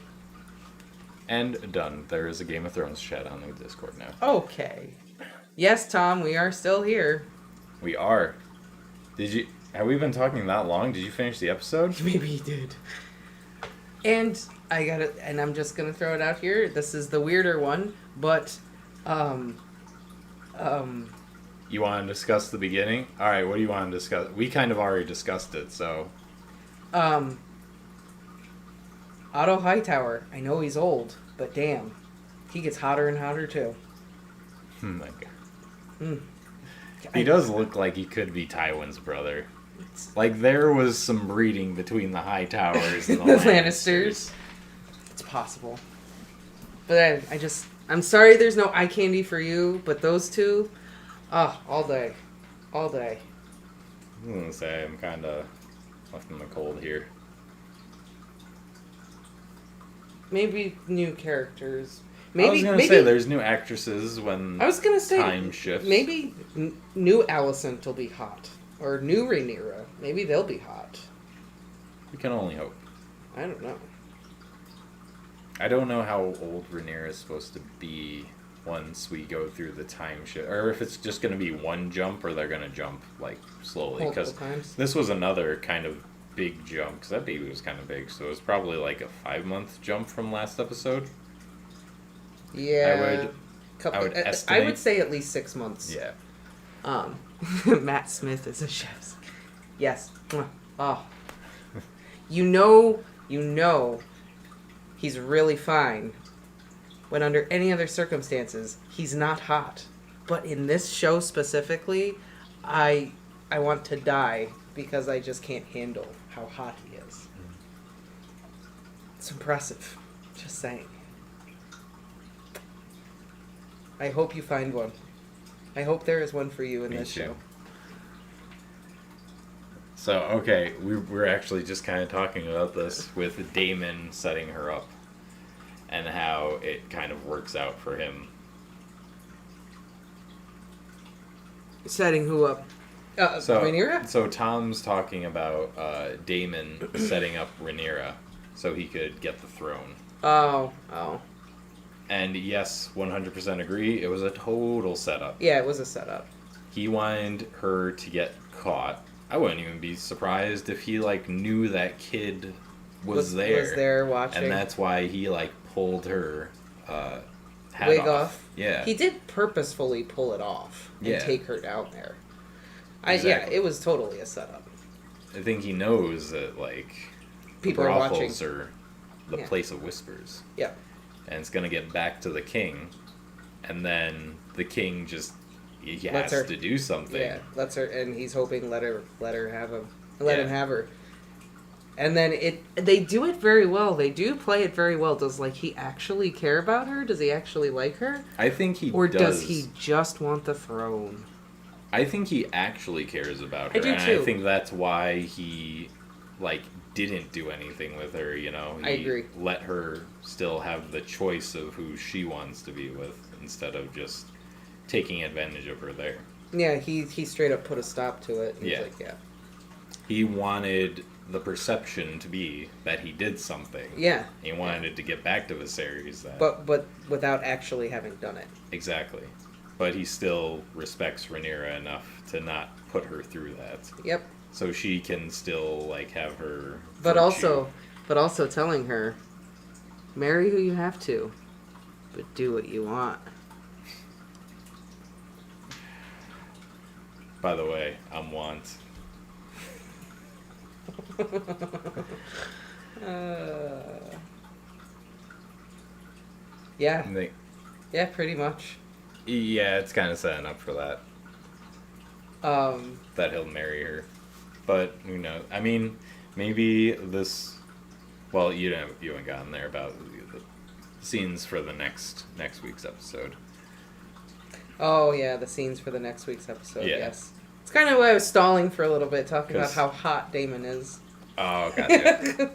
And done. There is a Game of Thrones chat on the Discord now. Okay. Yes, Tom, we are still here. We are. Have we been talking that long? Did you finish the episode? Maybe he did. And I'm just gonna throw it out here. This is the weirder one, but you want to discuss the beginning? All right, what do you want to discuss? We kind of already discussed it, so. Otto Hightower. I know he's old, but damn, he gets hotter and hotter too. Oh my god. He does look like he could be Tywin's brother. Like there was some breeding between the Hightowers and the Lannisters. It's possible. But I'm sorry there's no eye candy for you, but those two, all day. All day. I was gonna say, I'm kind of left in the cold here. Maybe new characters. I was gonna say there's new actresses when I was gonna say time shifts. Maybe new Alicent will be hot, or new Rhaenyra. Maybe they'll be hot. We can only hope. I don't know. I don't know how old Rhaenyra is supposed to be once we go through the time shift, or if it's just gonna be one jump, or they're gonna jump like slowly. Because this was another kind of big jump, because that baby was kind of big, so it was probably like a 5-month jump from last episode. Yeah, I would estimate. I would say at least 6 months. Yeah. Matt Smith is a chef. Yes. Oh. You know, he's really fine. When under any other circumstances, he's not hot. But in this show specifically, I want to die because I just can't handle how hot he is. It's impressive. Just saying. I hope you find one. I hope there is one for you in this show. So, okay, we're actually just kind of talking about this with Daemon setting her up and how it kind of works out for him. Setting who up? Rhaenyra? So Tom's talking about Daemon setting up Rhaenyra so he could get the throne. Oh. And yes, 100% agree, it was a total setup. Yeah, it was a setup. He wanted her to get caught. I wouldn't even be surprised if he, like, knew that kid was there. Was there watching. And that's why he, like, pulled her hat wig off. Yeah. He did purposefully pull it off and take her down there. Exactly. Yeah, it was totally a setup. I think he knows that, like, people are watching. are the place of whispers. Yeah. and it's gonna get back to the king, and then the king just he has to do something. Yeah, lets her, and he's hoping let her have him, let him have her. And then they do it very well. They do play it very well. Does he actually care about her? Does he actually like her? I think he or does. Or does he just want the throne? I think he actually cares about her. I do and too. I think that's why he didn't do anything with her, He I agree. let her still have the choice of who she wants to be with instead of just taking advantage of her there. Yeah, he straight up put a stop to it. He's He wanted the perception to be that he did something. Yeah. He wanted it to get back to Viserys. But without actually having done it. Exactly. But he still respects Rhaenyra enough to not put her through that. Yep. So she can still have her But virtue. also telling her, marry who you have to, but do what you want. By the way, I'm want. Yeah. Yeah, pretty much. Yeah, it's kind of setting up for that. That he'll marry her. But, I mean, maybe this... Well, you haven't gotten there about the scenes for the next week's episode. Oh, yeah, the scenes for the next week's episode, yeah. Yes. It's kind of why I was stalling for a little bit, talking about how hot Daemon is. Oh, gotcha.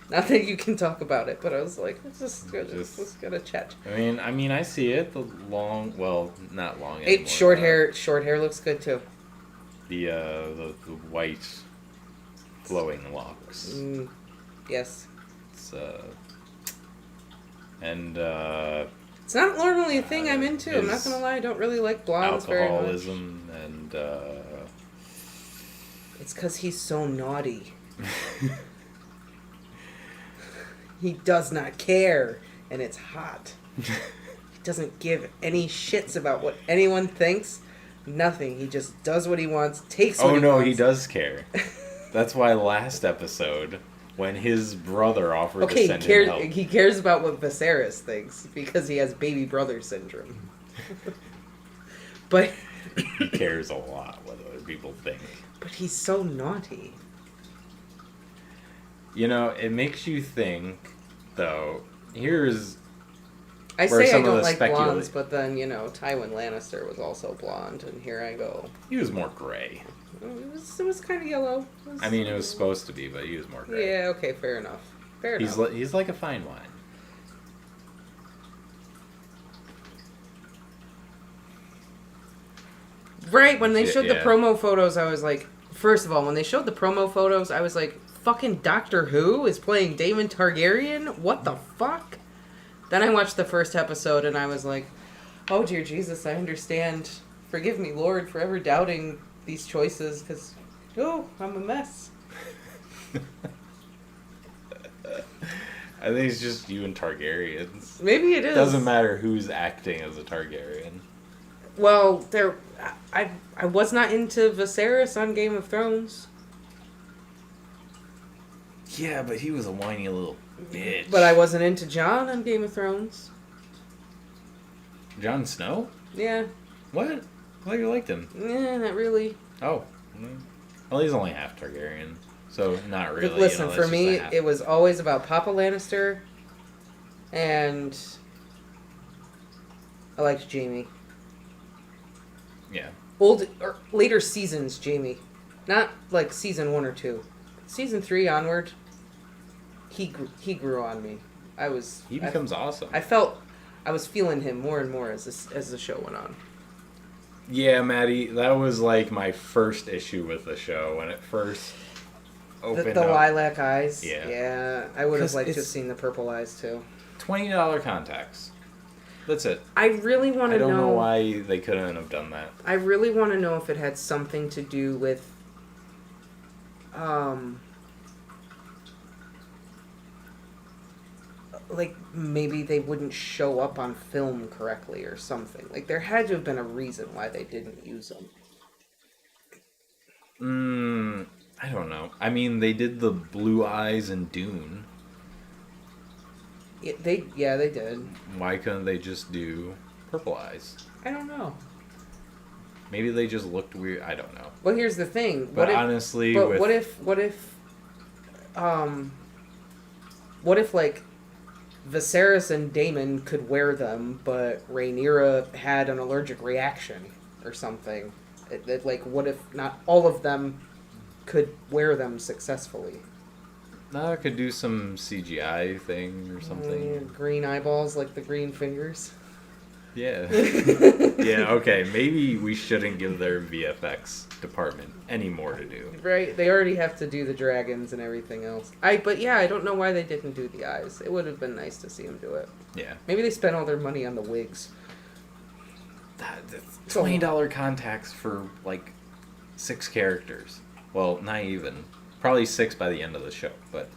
Not that you can talk about it, but I was like, let's gotta chat. I mean, I see it. The long, well, not long. Short hair looks good too. The white, flowing locks. Yes. It's and it's not normally a thing I'm into. I'm not gonna lie, I don't really like blondes very much. Alcoholism and. It's because he's so naughty. He does not care, and it's hot. He doesn't give any shits about what anyone thinks. Nothing. He just does what he wants, takes what he wants. Oh no, he does care. That's why last episode, when his brother offered to send him help. He cares about what Viserys thinks, because he has baby brother syndrome. But... He cares a lot what other people think. But he's so naughty. It makes you think, though, here's... I say I don't like blondes, but then, Tywin Lannister was also blonde, and here I go. He was more gray. It was kind of yellow. It was supposed to be, but he was more gray. Yeah, okay, fair enough. He's like a fine wine. Right, when they showed the promo photos, I was like... First of all, when they showed the promo photos, I was like, fucking Doctor Who is playing Daemon Targaryen? What the fuck? Then I watched the first episode, and I was like, oh, dear Jesus, I understand. Forgive me, Lord, for ever doubting these choices, because, I'm a mess. I think it's just you and Targaryens. Maybe it is. Doesn't matter who's acting as a Targaryen. Well, I was not into Viserys on Game of Thrones. Yeah, but he was a whiny little bitch. But I wasn't into Jon on Game of Thrones. Jon Snow? Yeah. What? I thought you liked him. Yeah, not really. Oh. Well, he's only half Targaryen, so not really. But listen, for me, it was always about Papa Lannister, and I liked Jaime. Yeah. Later seasons, Jaime. Not like season 1 or 2. Season 3 onward, he grew on me. He becomes awesome. I was feeling him more and more as the show went on. Yeah, Maddie, that was like my first issue with the show when it first opened. The lilac eyes. Yeah. Yeah, I would have liked to have seen the purple eyes too. $20 contacts. That's it. I really want to know. I don't know why they couldn't have done that. I really want to know if it had something to do with, like maybe they wouldn't show up on film correctly or something. Like there had to have been a reason why they didn't use them. I don't know. I mean, they did the blue eyes in Dune. They did. Why couldn't they just do purple eyes? I don't know. Maybe they just looked weird. I don't know. Well, here's the thing. But honestly, what if like Viserys and Daemon could wear them, but Rhaenyra had an allergic reaction or something? Like, what if not all of them could wear them successfully? I could do some CGI thing or something. Green eyeballs like the green fingers. Yeah. Yeah, okay. Maybe we shouldn't give their VFX department any more to do. Right? They already have to do the dragons and everything else. But yeah, I don't know why they didn't do the eyes. It would have been nice to see them do it. Yeah. Maybe they spent all their money on the wigs. That's $20 contacts for like 6 characters. Well, not even. Probably 6 by the end of the show, but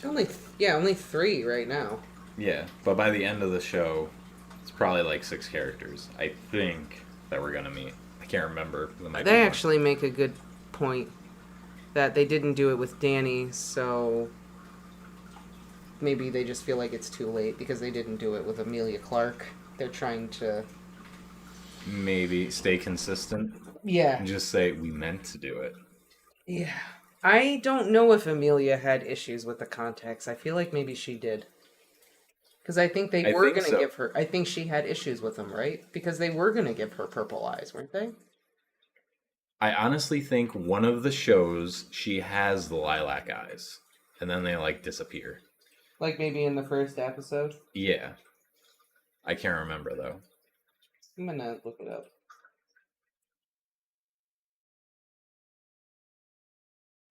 only 3 right now. Yeah, but by the end of the show, it's probably like 6 characters, I think, that we're gonna meet. I can't remember. They actually make a good point that they didn't do it with Dany, so maybe they just feel like it's too late because they didn't do it with Emilia Clarke. They're trying to maybe stay consistent. Yeah. And just say we meant to do it. Yeah. I don't know if Emilia had issues with the contacts. I feel like maybe she did. Because I think they were going to give her... I think she had issues with them, right? Because they were going to give her purple eyes, weren't they? I honestly think one of the shows, she has the lilac eyes. And then they, like, disappear. Like maybe in the first episode? Yeah. I can't remember, though. I'm going to look it up.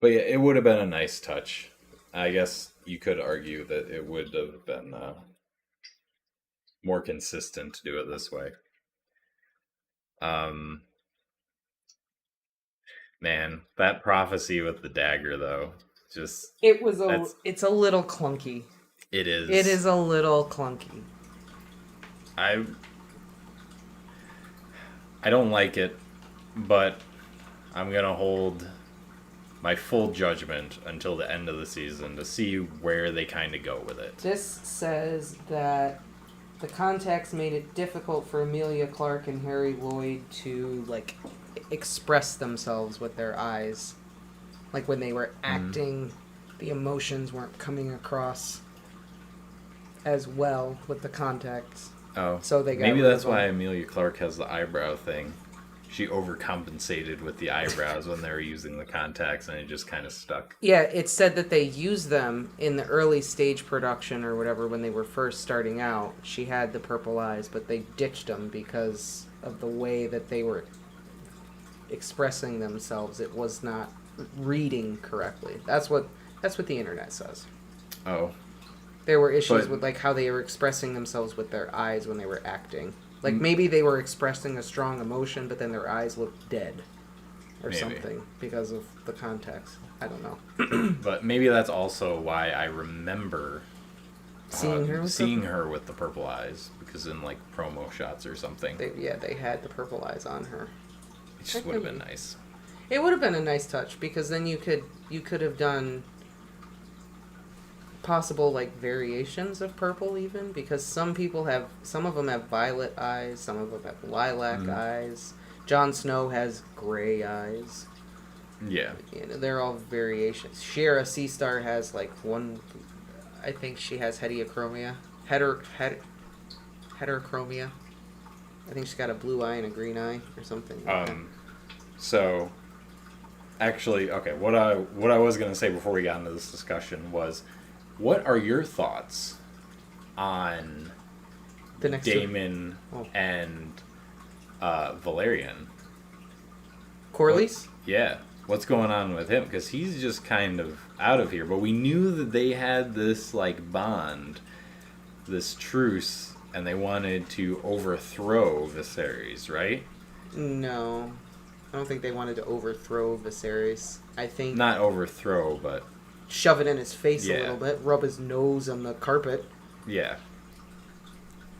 But yeah, it would have been a nice touch. I guess you could argue that it would have been... more consistent to do it this way. Man, that prophecy with the dagger though, just it's a little clunky. It is. It is a little clunky. I don't like it, but I'm gonna hold my full judgment until the end of the season to see where they kind of go with it. This says that the contacts made it difficult for Emilia Clarke and Harry Lloyd to, like, express themselves with their eyes. Like, when they were acting, the emotions weren't coming across as well with the contacts. Oh, so they got maybe that's why Emilia Clarke has the eyebrow thing. She overcompensated with the eyebrows when they were using the contacts, and it just kind of stuck. Yeah, it said that they used them in the early stage production or whatever when they were first starting out. She had the purple eyes, but they ditched them because of the way that they were expressing themselves. It was not reading correctly. That's what the internet says. Oh. There were issues with like how they were expressing themselves with their eyes when they were acting. Like, maybe they were expressing a strong emotion, but then their eyes looked dead. Or something. Because of the context. I don't know. But maybe that's also why I remember seeing her with the purple eyes. Because in, like, promo shots or something. They had the purple eyes on her. It just would have been nice. It would have been a nice touch, because then you could have done possible like variations of purple even, because some of them have violet eyes, some of them have lilac eyes. Jon Snow has gray eyes. Yeah. You know, they're all variations. Shira Seastar has like one, I think she has heterochromia. Heterochromia. I think she's got a blue eye and a green eye or something. So actually, okay, what I was going to say before we got into this discussion was, what are your thoughts on Daemon and Valerian? Corlys? Yeah. What's going on with him? Because he's just kind of out of here. But we knew that they had this, like, bond, this truce, and they wanted to overthrow Viserys, right? No. I don't think they wanted to overthrow Viserys. I think... Not overthrow, but... shove it in his face a little bit, rub his nose on the carpet. Yeah.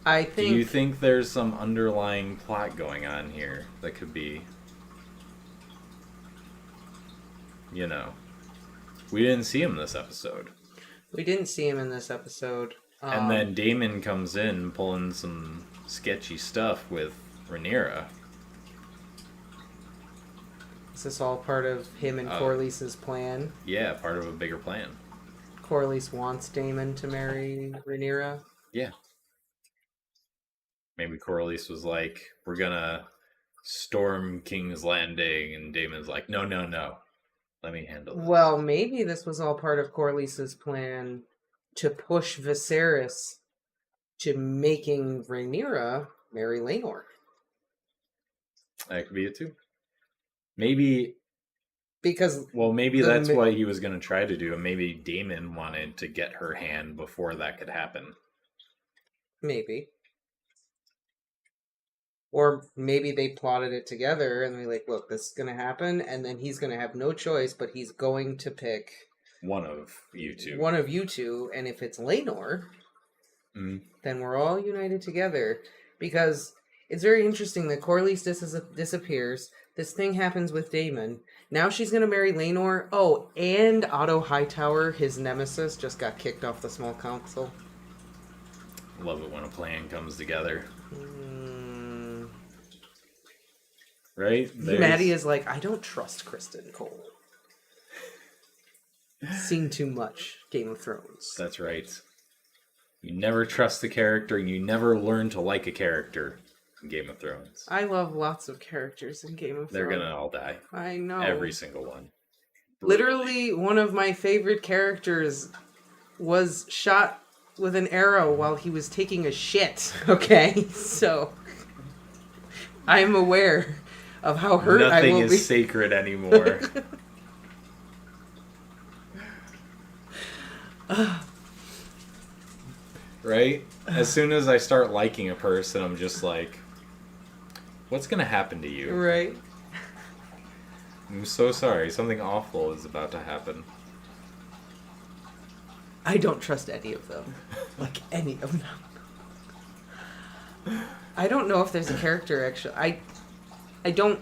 I think... Do you think there's some underlying plot going on here that could be... You know. We didn't see him this episode. We didn't see him in this episode. And then Daemon comes in pulling some sketchy stuff with Rhaenyra. Is this all part of him and Corlys's plan? Yeah, part of a bigger plan. Corlys wants Daemon to marry Rhaenyra? Yeah. Maybe Corlys was like, we're gonna storm King's Landing, and Daemon's like, no. Let me handle this. Well, maybe this was all part of Corlys's plan to push Viserys to making Rhaenyra marry Laenor. That could be it too. Maybe because that's what he was going to try to do, and maybe Daemon wanted to get her hand before that could happen. Maybe. Or maybe they plotted it together and they're like, look, this is going to happen, and then he's going to have no choice, but he's going to pick one of you two. And if it's Laenor, then we're all united together. Because it's very interesting that Corlys disappears. This thing happens with Daemon. Now she's going to marry Laenor. Oh, and Otto Hightower, his nemesis, just got kicked off the small council. Love it when a plan comes together. Right? Maddie is like, I don't trust Kristen Cole. Seen too much Game of Thrones. That's right. You never trust the character, and you never learn to like a character in Game of Thrones. I love lots of characters in Game of Thrones. They're gonna all die. I know. Every single one. Literally, one of my favorite characters was shot with an arrow while he was taking a shit. Okay? So, I'm aware of how hurt I will be. Nothing is sacred anymore. Right? As soon as I start liking a person, I'm just like, what's going to happen to you? Right. I'm so sorry. Something awful is about to happen. I don't trust any of them. Like, any of them. I don't know if there's a character, actually. I don't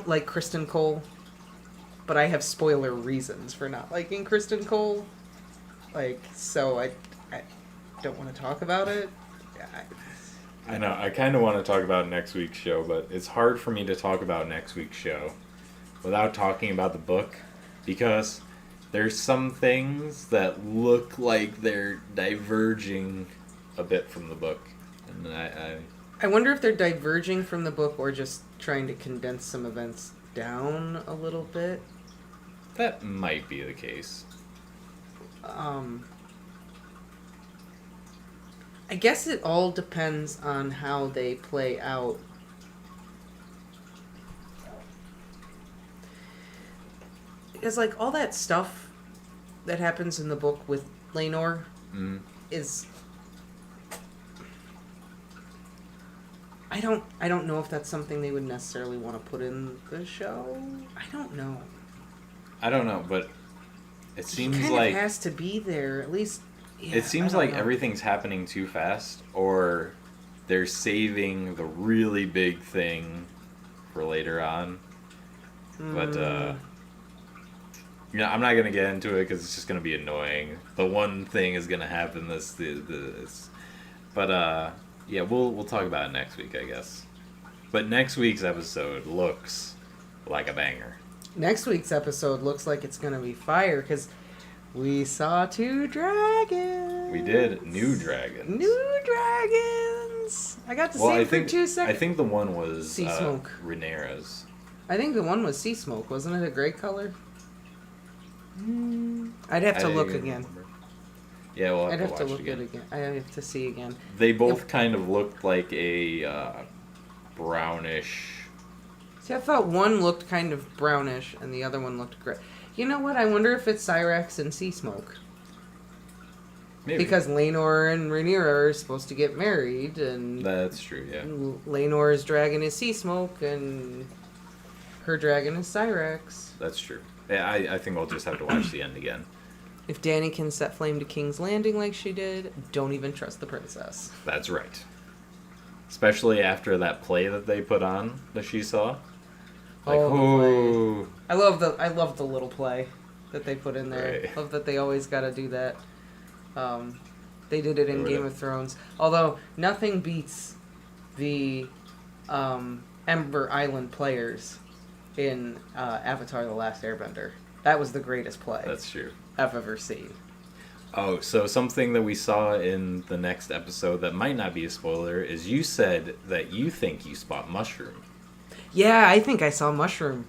like Kristen Cole, but I have spoiler reasons for not liking Kristen Cole. Like, so I don't want to talk about it. I know. I kind of want to talk about next week's show, but it's hard for me to talk about next week's show without talking about the book, because there's some things that look like they're diverging a bit from the book. And I wonder if they're diverging from the book or just trying to condense some events down a little bit. That might be the case. I guess it all depends on how they play out. Because, like, all that stuff that happens in the book with Laenor is... I don't know if that's something they would necessarily want to put in the show. I don't know. I don't know, but it seems kind like it has to be there, at least. Yeah, it seems like everything's happening too fast, or they're saving the really big thing for later on. But I'm not gonna get into it because it's just gonna be annoying. The one thing is gonna happen. This. But yeah, we'll talk about it next week, I guess. But next week's episode looks like a banger. Next week's episode looks like it's going to be fire, because we saw 2 dragons. We did. New dragons. New dragons! I got to see it for 2 seconds. I think the one was Sea Smoke. Rhaenyra's. I think the one was Sea Smoke. Wasn't it a gray color? I'd have to look again. Yeah, we'll I'd have have to to watch look it again. at it again. I have to see again. They both kind of looked like a brownish. See, I thought one looked kind of brownish and the other one looked gray. You know what? I wonder if it's Syrax and Sea Smoke. Maybe. Because Laenor and Rhaenyra are supposed to get married, and That's true, yeah. Laenor's dragon is Sea Smoke, and her dragon is Syrax. That's true. Yeah, I think we'll just have to watch the end again. If Dany can set flame to King's Landing like she did, don't even trust the princess. That's right. Especially after that play that they put on that she saw. Like, I love the little play. that they put in there. Right. Love that they always got to do that. They did it in Game of Thrones. Although, nothing beats the Ember Island players in Avatar The Last Airbender. That was the greatest play. That's true. I've ever seen. Oh, so something that we saw in the next episode that might not be a spoiler is you said that you think you spot Mushroom. Yeah, I think I saw Mushroom.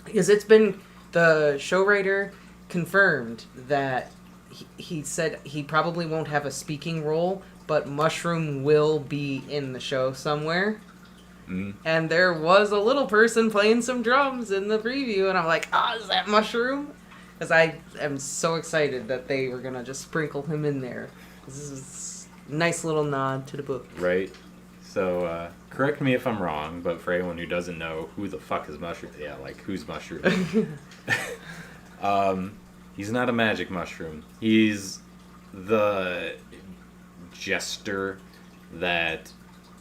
Because it's been... The show writer confirmed that he said he probably won't have a speaking role, but Mushroom will be in the show somewhere. Mm. And there was a little person playing some drums in the preview, and I'm like, is that Mushroom? Because I am so excited that they were going to just sprinkle him in there. This is a nice little nod to the book. Right. So, correct me if I'm wrong, but for anyone who doesn't know, who the fuck is Mushroom? Yeah, like, who's Mushroom? He's not a magic mushroom. He's the jester that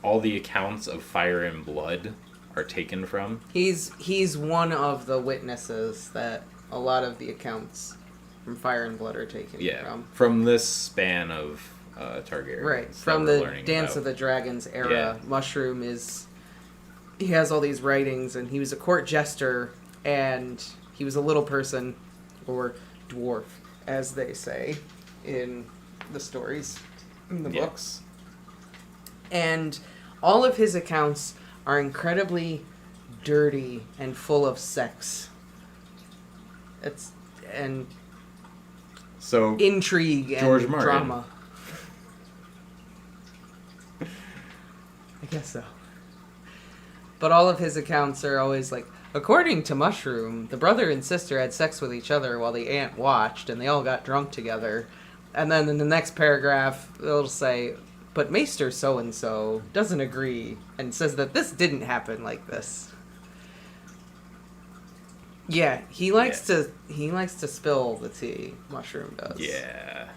all the accounts of Fire and Blood are taken from. He's one of the witnesses that a lot of the accounts from Fire and Blood are taken from. From this span of Targaryen. Right, from the Dance of the Dragons era. Yeah. Mushroom he has all these writings, and he was a court jester, and he was a little person, or dwarf, as they say in the stories, in the books. And all of his accounts are incredibly dirty and full of sex. So intrigue George and Martin. Drama. I guess so. But all of his accounts are always like, according to Mushroom, the brother and sister had sex with each other while the aunt watched, and they all got drunk together. And then in the next paragraph, it'll say, but Maester so-and-so doesn't agree, and says that this didn't happen like this. Yeah, he likes to spill the tea, Mushroom does. Yeah.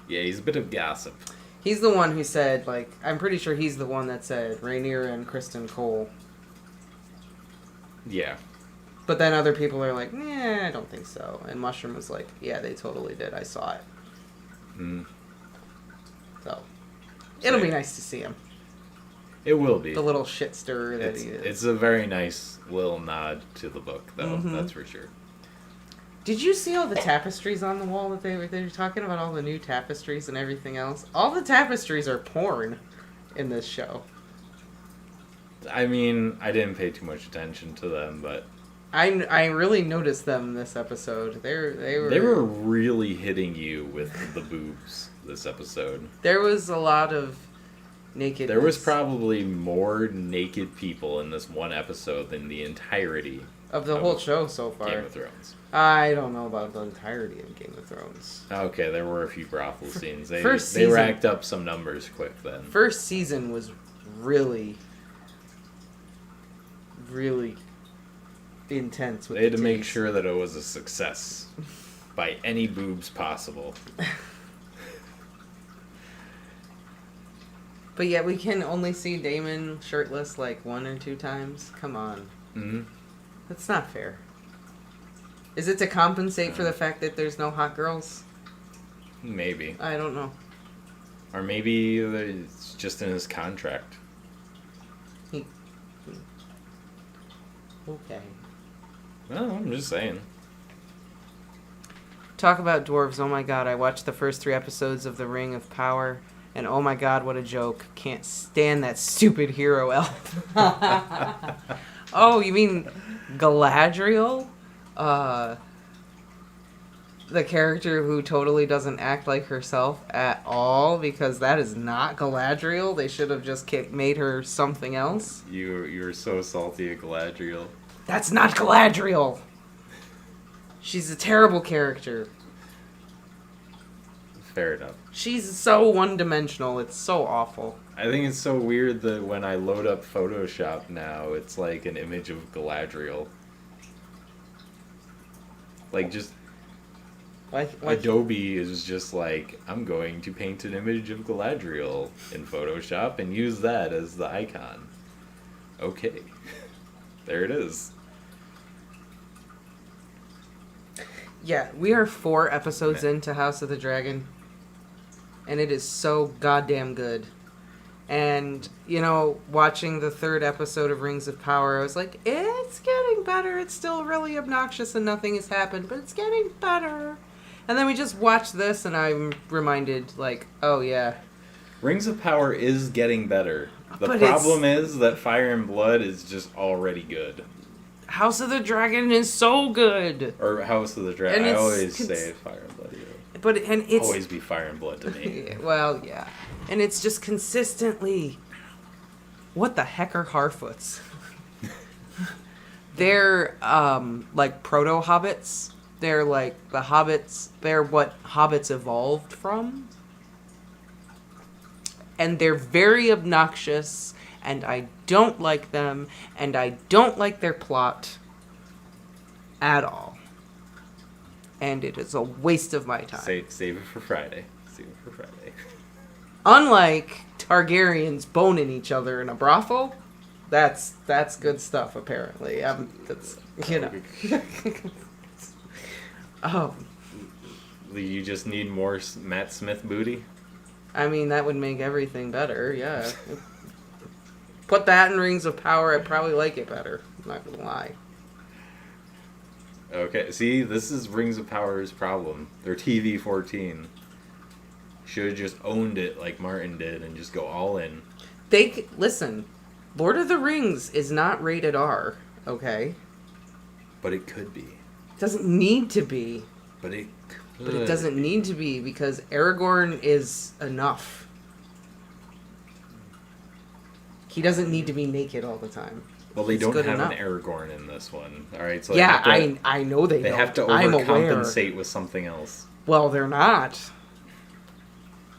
Yeah, he's a bit of gossip. He's the one who said, I'm pretty sure he's the one that said Rhaenyra and Kristen Cole. Yeah. But then other people are like, I don't think so. And Mushroom was like, yeah, they totally did. I saw it. Mm. So, it'll be nice to see him. It will be. The little shit stirrer that he is. It's a very nice little nod to the book, though. Mm-hmm. That's for sure. Did you see all the tapestries on the wall that they were talking about, all the new tapestries and everything else? All the tapestries are porn in this show. I mean, I didn't pay too much attention to them, but I really noticed them this episode. They were really hitting you with the boobs this episode. There was a lot of naked. There was probably more naked people in this one episode than the entirety of the whole show so far. Game of Thrones. I don't know about the entirety of Game of Thrones. Okay, there were a few brothel scenes. They racked up some numbers quick then. First season was really intense with they had to make sure that it was a success by any boobs possible. But yet we can only see Daemon shirtless one or two times. Come on. Mm-hmm. That's not fair. Is it to compensate for the fact that there's no hot girls? Maybe. I don't know. Or maybe it's just in his contract. Okay. Well, I'm just saying. Talk about dwarves. Oh my god, I watched the first 3 episodes of The Ring of Power, and oh my god, what a joke. Can't stand that stupid hero elf. Oh, you mean Galadriel? The character who totally doesn't act like herself at all, because that is not Galadriel. They should have just made her something else. You're so salty at Galadriel. That's not Galadriel! She's a terrible character. Fair enough. She's so one-dimensional. It's so awful. I think it's so weird that when I load up Photoshop now, it's like an image of Galadriel. Just... Adobe is just like, I'm going to paint an image of Galadriel in Photoshop and use that as the icon. Okay. There it is. Yeah, we are 4 episodes into House of the Dragon, and it is so goddamn good. And, you know, watching the 3rd episode of Rings of Power, I was like, it's getting better. It's still really obnoxious and nothing has happened, but it's getting better. And then we just watched this, and I'm reminded, like, oh, yeah. Rings of Power is getting better. The problem is that Fire and Blood is just already good. House of the Dragon is so good. Or House of the Dragon. I always say Fire and Blood. It's always be Fire and Blood to me. Well, yeah. And it's just consistently... What the heck are Harfoots? They're, like, proto-hobbits. They're, like, the hobbits. They're what hobbits evolved from. And they're very obnoxious, and I don't like them, and I don't like their plot at all. And it is a waste of my time. Save it for Friday. Save it for Friday. Unlike Targaryens boning each other in a brothel, that's good stuff. Apparently, that's You just need more Matt Smith booty. I mean, that would make everything better. Yeah. Put that in Rings of Power, I'd probably like it better. I'm not gonna lie. Okay, see, this is Rings of Power's problem. They're TV-14. Should have just owned it like Martin did and just go all in. Listen, Lord of the Rings is not rated R, okay? But it could be. It doesn't need to be. But it could. But it doesn't need to be because Aragorn is enough. He doesn't need to be naked all the time. Well, they don't have an Aragorn in this one. All right, so yeah, I know they don't. They have to overcompensate with something else. Well, they're not.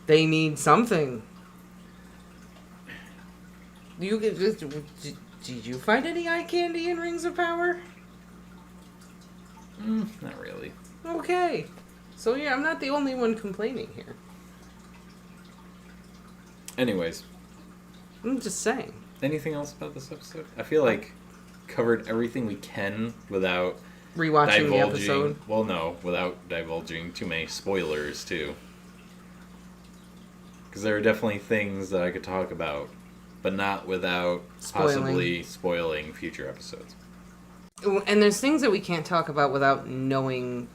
They need something. Did you find any eye candy in Rings of Power? Not really. Okay. So, yeah, I'm not the only one complaining here. Anyways. I'm just saying. Anything else about this episode? I feel like covered everything we can without rewatching the episode. Well, no, without divulging too many spoilers, too. Because there are definitely things that I could talk about, but not without possibly spoiling future episodes. And there's things that we can't talk about without knowing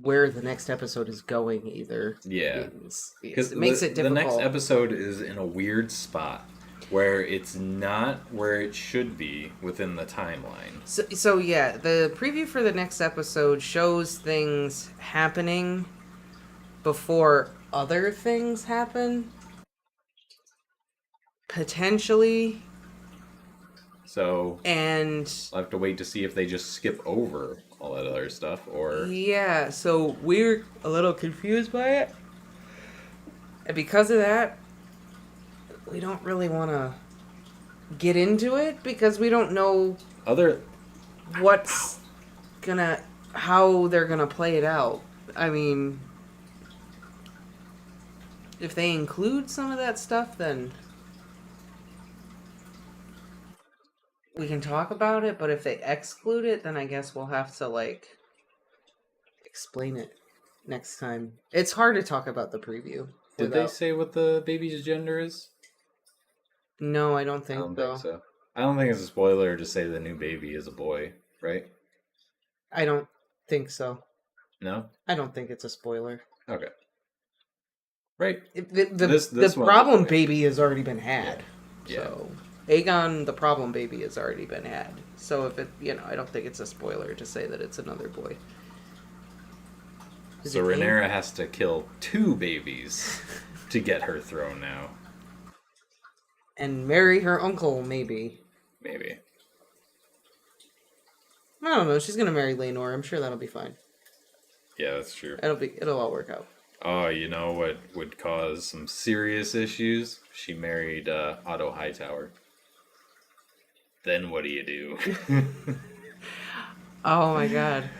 where the next episode is going either. Yeah. It makes it difficult. The next episode is in a weird spot where it's not where it should be within the timeline. So yeah, the preview for the next episode shows things happening before other things happen. Potentially. So, and I'll have to wait to see if they just skip over all that other stuff, or... Yeah, so we're a little confused by it. And because of that, we don't really want to get into it, because we don't know how they're gonna play it out. I mean, if they include some of that stuff, then we can talk about it, but if they exclude it, then I guess we'll have to, explain it next time. It's hard to talk about the preview. Did they say what the baby's gender is? No, I don't think so. I don't think it's a spoiler to say the new baby is a boy, right? I don't think so. No? I don't think it's a spoiler. Okay. Right. The problem baby has already been had. Yeah. So... Aegon, the problem baby, has already been had. So if it, I don't think it's a spoiler to say that it's another boy. So Rhaenyra has to kill 2 babies to get her throne now. And marry her uncle, maybe. Maybe. I don't know. She's gonna marry Laenor. I'm sure that'll be fine. Yeah, that's true. It'll all work out. Oh, you know what would cause some serious issues? She married Otto Hightower. Then what do you do? Oh my god.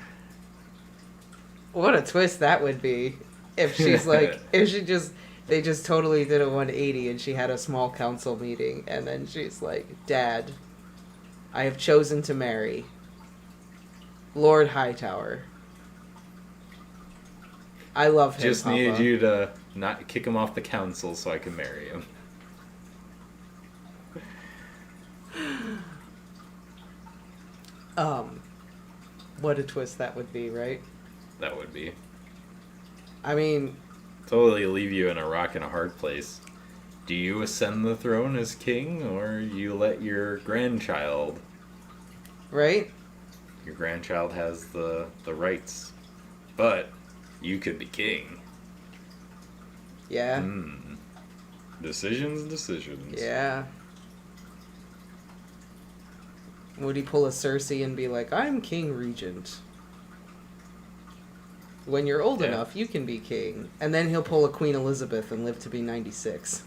What a twist that would be. If she's they just totally did a 180 and she had a small council meeting and then she's like, Dad, I have chosen to marry Lord Hightower. I love him, Just Papa. needed you to not kick him off the council so I can marry him. What a twist that would be, right? That would be. I mean... Totally leave you in a rock and a hard place. Do you ascend the throne as king, or you let your grandchild... Right? Your grandchild has the rights. But you could be king. Yeah. Decisions. Yeah. Would he pull a Cersei and be like, I'm king regent? When you're old enough, you can be king. And then he'll pull a Queen Elizabeth and live to be 96.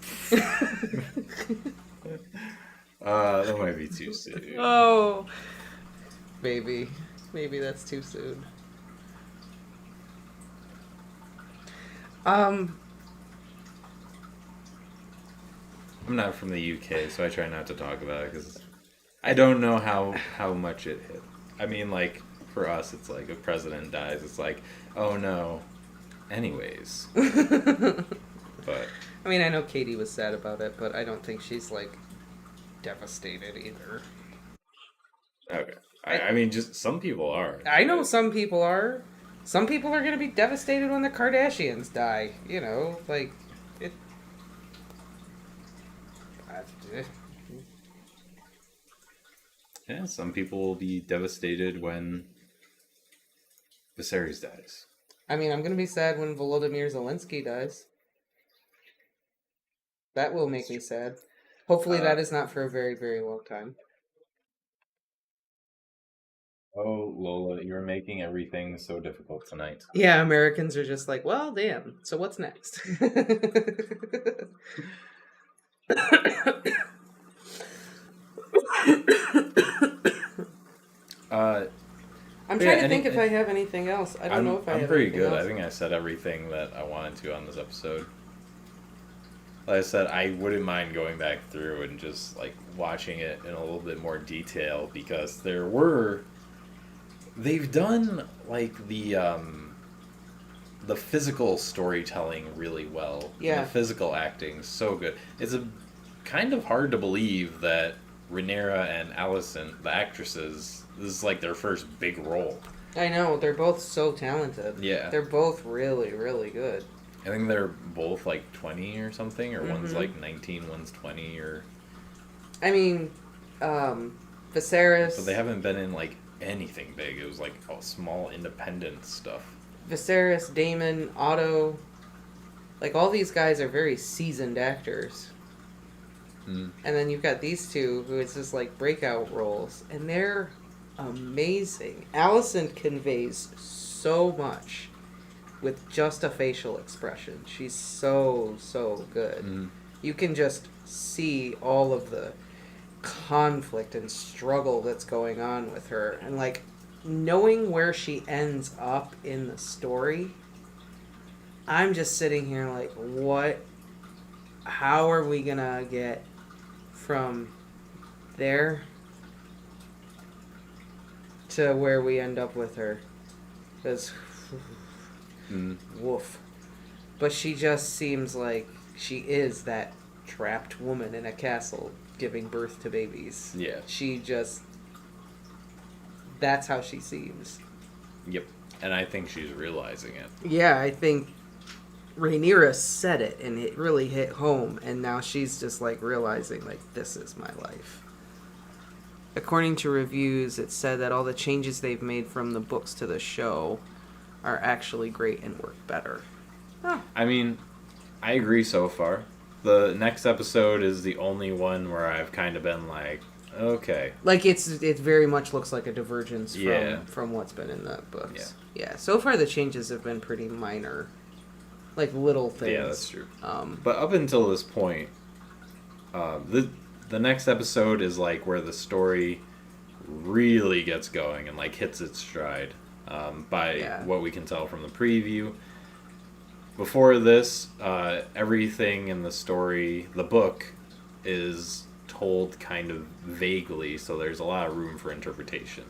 That might be too soon. Oh. Maybe that's too soon. I'm not from the UK, so I try not to talk about it because I don't know how much it hit. I mean, like, for us, it's like if president dies, it's like, oh no. Anyways. But I mean, I know Katie was sad about it, but I don't think she's, like, devastated either. okay. I mean, just some people are. I know some people are. Some people are going to be devastated when the Kardashians die. You know, like, it... Yeah, some people will be devastated when Viserys dies. I mean, I'm going to be sad when Volodymyr Zelensky dies. That will make me sad. Hopefully that is not for a very, very long time. Oh, Lola, you're making everything so difficult tonight. Yeah, Americans are just like, well, damn. So what's next? I'm trying to think if I have anything else. I don't know if I have anything else. I'm pretty good. I think I said everything that I wanted to on this episode. Like I said, I wouldn't mind going back through and just like watching it in a little bit more detail because they've done like the physical storytelling really well. Yeah. The physical acting so good. It's kind of hard to believe that Rhaenyra and Alicent, the actresses, this is like their first big role. I know, they're both so talented. Yeah. They're both really, really good. I think they're both like 20 or something, or one's like 19, one's 20, or... I mean, Viserys... But they haven't been in like anything big. It was like small independent stuff. Viserys, Daemon, Otto... Like, all these guys are very seasoned actors. And then you've got these two who it's just like breakout roles, and they're amazing. Alicent conveys so much with just a facial expression. She's so good. You can just see all of the conflict and struggle that's going on with her, and like knowing where she ends up in the story. I'm just sitting here like, what? How are we gonna get from there to where we end up with her? Because, woof. But she just seems like she is that trapped woman in a castle giving birth to babies. Yeah. She just... That's how she seems. Yep. And I think she's realizing it. Yeah, I think Rhaenyra said it, and it really hit home, and now she's just, like, realizing, like, this is my life. According to reviews, it said that all the changes they've made from the books to the show are actually great and work better. Oh. I mean, I agree so far. The next episode is the only one where I've kind of been like, okay. Like, it very much looks like a divergence Yeah. from what's been in the books. Yeah, so far the changes have been pretty minor. Like, little things. Yeah, that's true. But up until this point, the next episode is like where the story really gets going and like hits its stride by what we can tell from the preview. Before this, everything in the story, the book, is told kind of vaguely, so there's a lot of room for interpretation.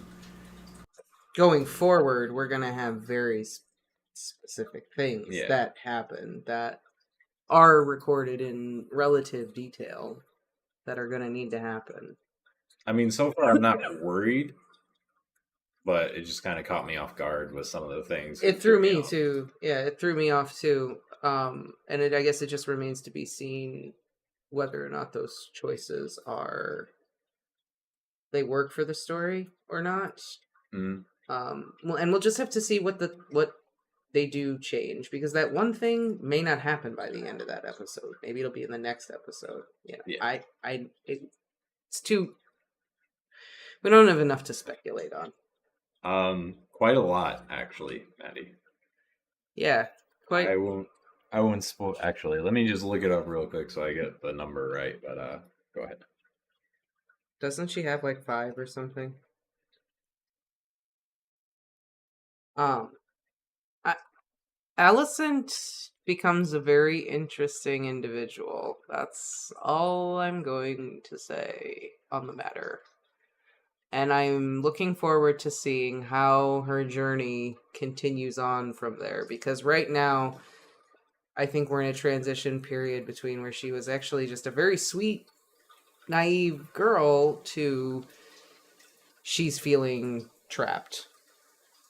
Going forward, we're going to have very specific things Yeah. that happen that are recorded in relative detail that are going to need to happen. I mean, so far I'm not worried, but it just kind of caught me off guard with some of the things. It threw me too. Yeah, it threw me off too. And I guess it just remains to be seen whether or not those choices they work for the story or not. Mm. Well, and we'll just have to see what they do change, because that one thing may not happen by the end of that episode. Maybe it'll be in the next episode. Yeah. It's too. We don't have enough to speculate on. Quite a lot actually, Maddie. Yeah, quite. I won't spoil. Actually, let me just look it up real quick so I get the number right. But go ahead. Doesn't she have like 5 or something? Alicent becomes a very interesting individual. That's all I'm going to say on the matter. And I'm looking forward to seeing how her journey continues on from there. Because right now, I think we're in a transition period between where she was actually just a very sweet, naive girl to she's feeling trapped.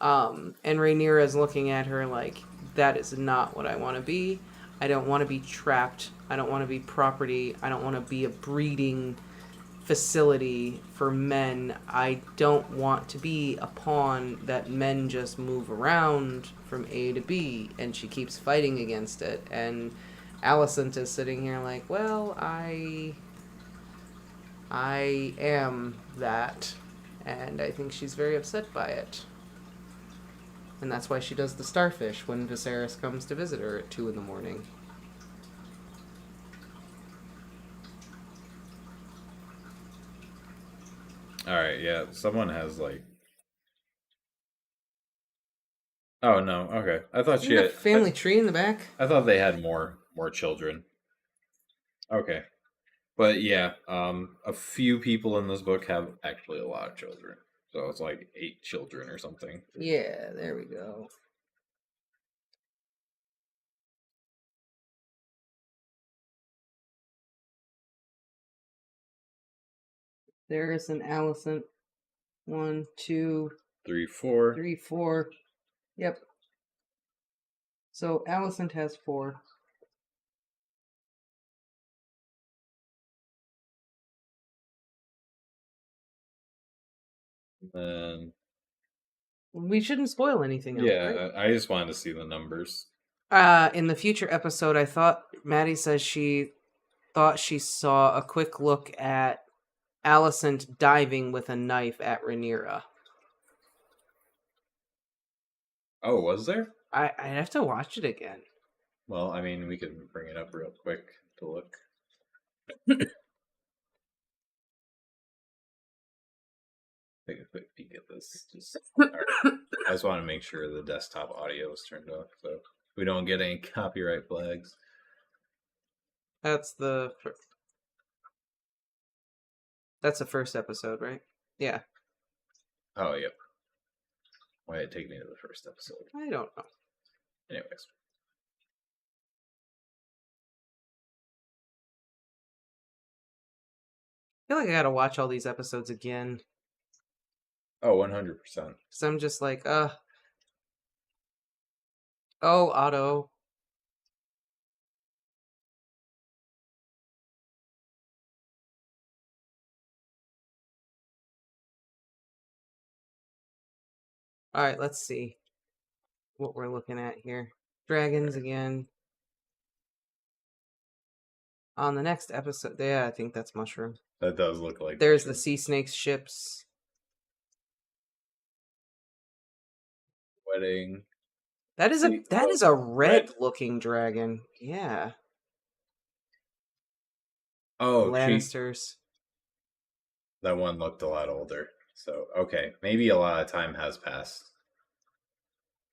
And Rhaenyra is looking at her like, that is not what I want to be. I don't want to be trapped. I don't want to be property. I don't want to be a breeding facility for men. I don't want to be a pawn that men just move around from A to B. And she keeps fighting against it. And Alicent is sitting here like, well, I am that. And I think she's very upset by it. And that's why she does the starfish when Viserys comes to visit her at 2 in the morning. Alright, yeah. Someone has like... Oh, no. Okay. I thought she had... a family tree in the back? I thought they had more children. Okay. But yeah, a few people in this book have actually a lot of children. So it's like 8 children or something. Yeah, there we go. There is an Alicent. 1, 2, 3, 4. 3, 4. Yep. So Alicent has 4. And we shouldn't spoil anything else. Yeah, right? I just wanted to see the numbers. In the future episode, I thought Maddie says she thought she saw a quick look at Alicent diving with a knife at Rhaenyra. Oh, was there? I'd have to watch it again. Well, I mean, we can bring it up real quick to look. Take a quick peek at this. Right. I just want to make sure the desktop audio is turned off so we don't get any copyright flags. That's the first episode, right? Yeah. Oh, yep. Why did it take me to the first episode? I don't know. Anyways. I feel like I gotta watch all these episodes again. Oh, 100%. Because I'm just like, oh, Otto. Alright, let's see what we're looking at here. Dragons again. On the next episode, yeah, I think that's Mushroom. That does look like There's mushroom. the sea snakes ships. Wedding. That is a red looking dragon. Yeah. Oh, Lannisters. That one looked a lot older. So, okay. Maybe a lot of time has passed.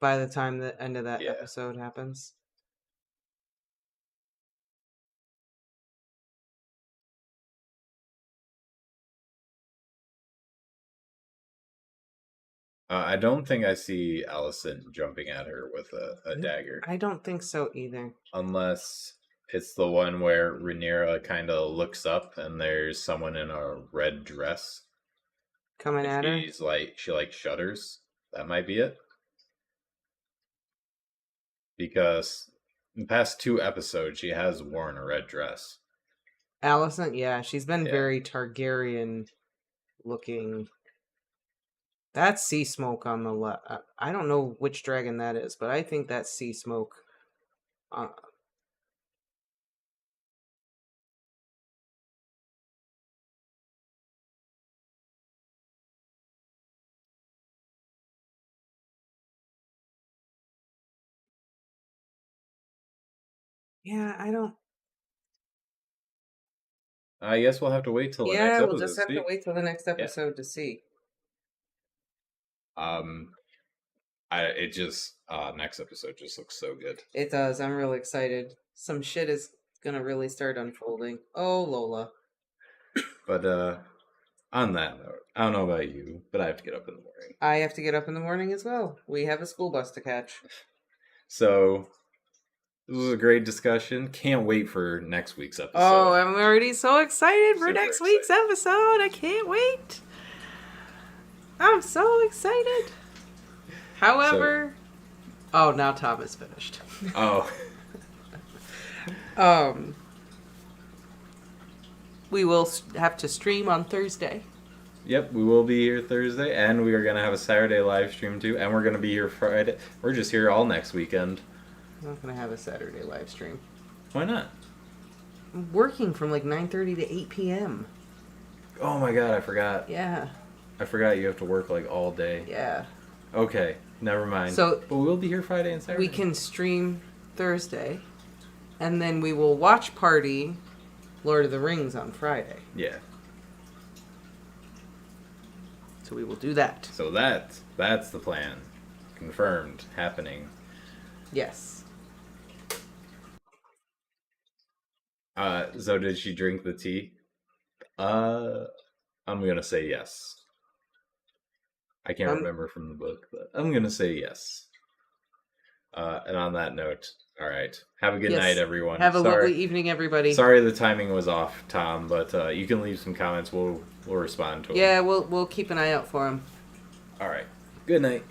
By the time the end of that episode happens. I don't think I see Alicent jumping at her with a dagger. I don't think so either. Unless it's the one where Rhaenyra kind of looks up and there's someone in a red dress. Coming And at her? she like shudders. That might be it. Because in the past 2 episodes, she has worn a red dress. Alicent, yeah, she's been very Targaryen looking. That's sea smoke on the left. I don't know which dragon that is, but I think that's sea smoke. Yeah, I don't. I guess we'll have to wait till the next Yeah, we'll episode just to have to see. wait till the next episode to see. It just next episode just looks so good. It does. I'm really excited. Some shit is gonna really start unfolding. Oh, Lola. But on that note, I don't know about you, but I have to get up in the morning. I have to get up in the morning as well. We have a school bus to catch. So this was a great discussion. Can't wait for next week's episode. Oh, I'm already so excited for next week's episode. I can't wait. I'm so excited. However, now Tom is finished. Oh. We will have to stream on Thursday. Yep, we will be here Thursday, and we are going to have a Saturday live stream too, and we're going to be here Friday. We're just here all next weekend. I'm not going to have a Saturday live stream. Why not? I'm working from like 9:30 to 8 p.m. Oh my god, I forgot. Yeah. I forgot you have to work like all day. Yeah. Okay, never mind. So, but we'll be here Friday and Saturday. We can stream Thursday, and then we will watch party Lord of the Rings on Friday. Yeah. So we will do that. So that's the plan. Confirmed. Happening. Yes. So did she drink the tea? I'm gonna say yes. I can't remember from the book, but I'm gonna say yes. And on that note, all right. Have a good night, everyone. Have a lovely evening, everybody. Sorry the timing was off, Tom, but you can leave some comments. We'll respond to them. Yeah, we'll keep an eye out for them. All right. Good night.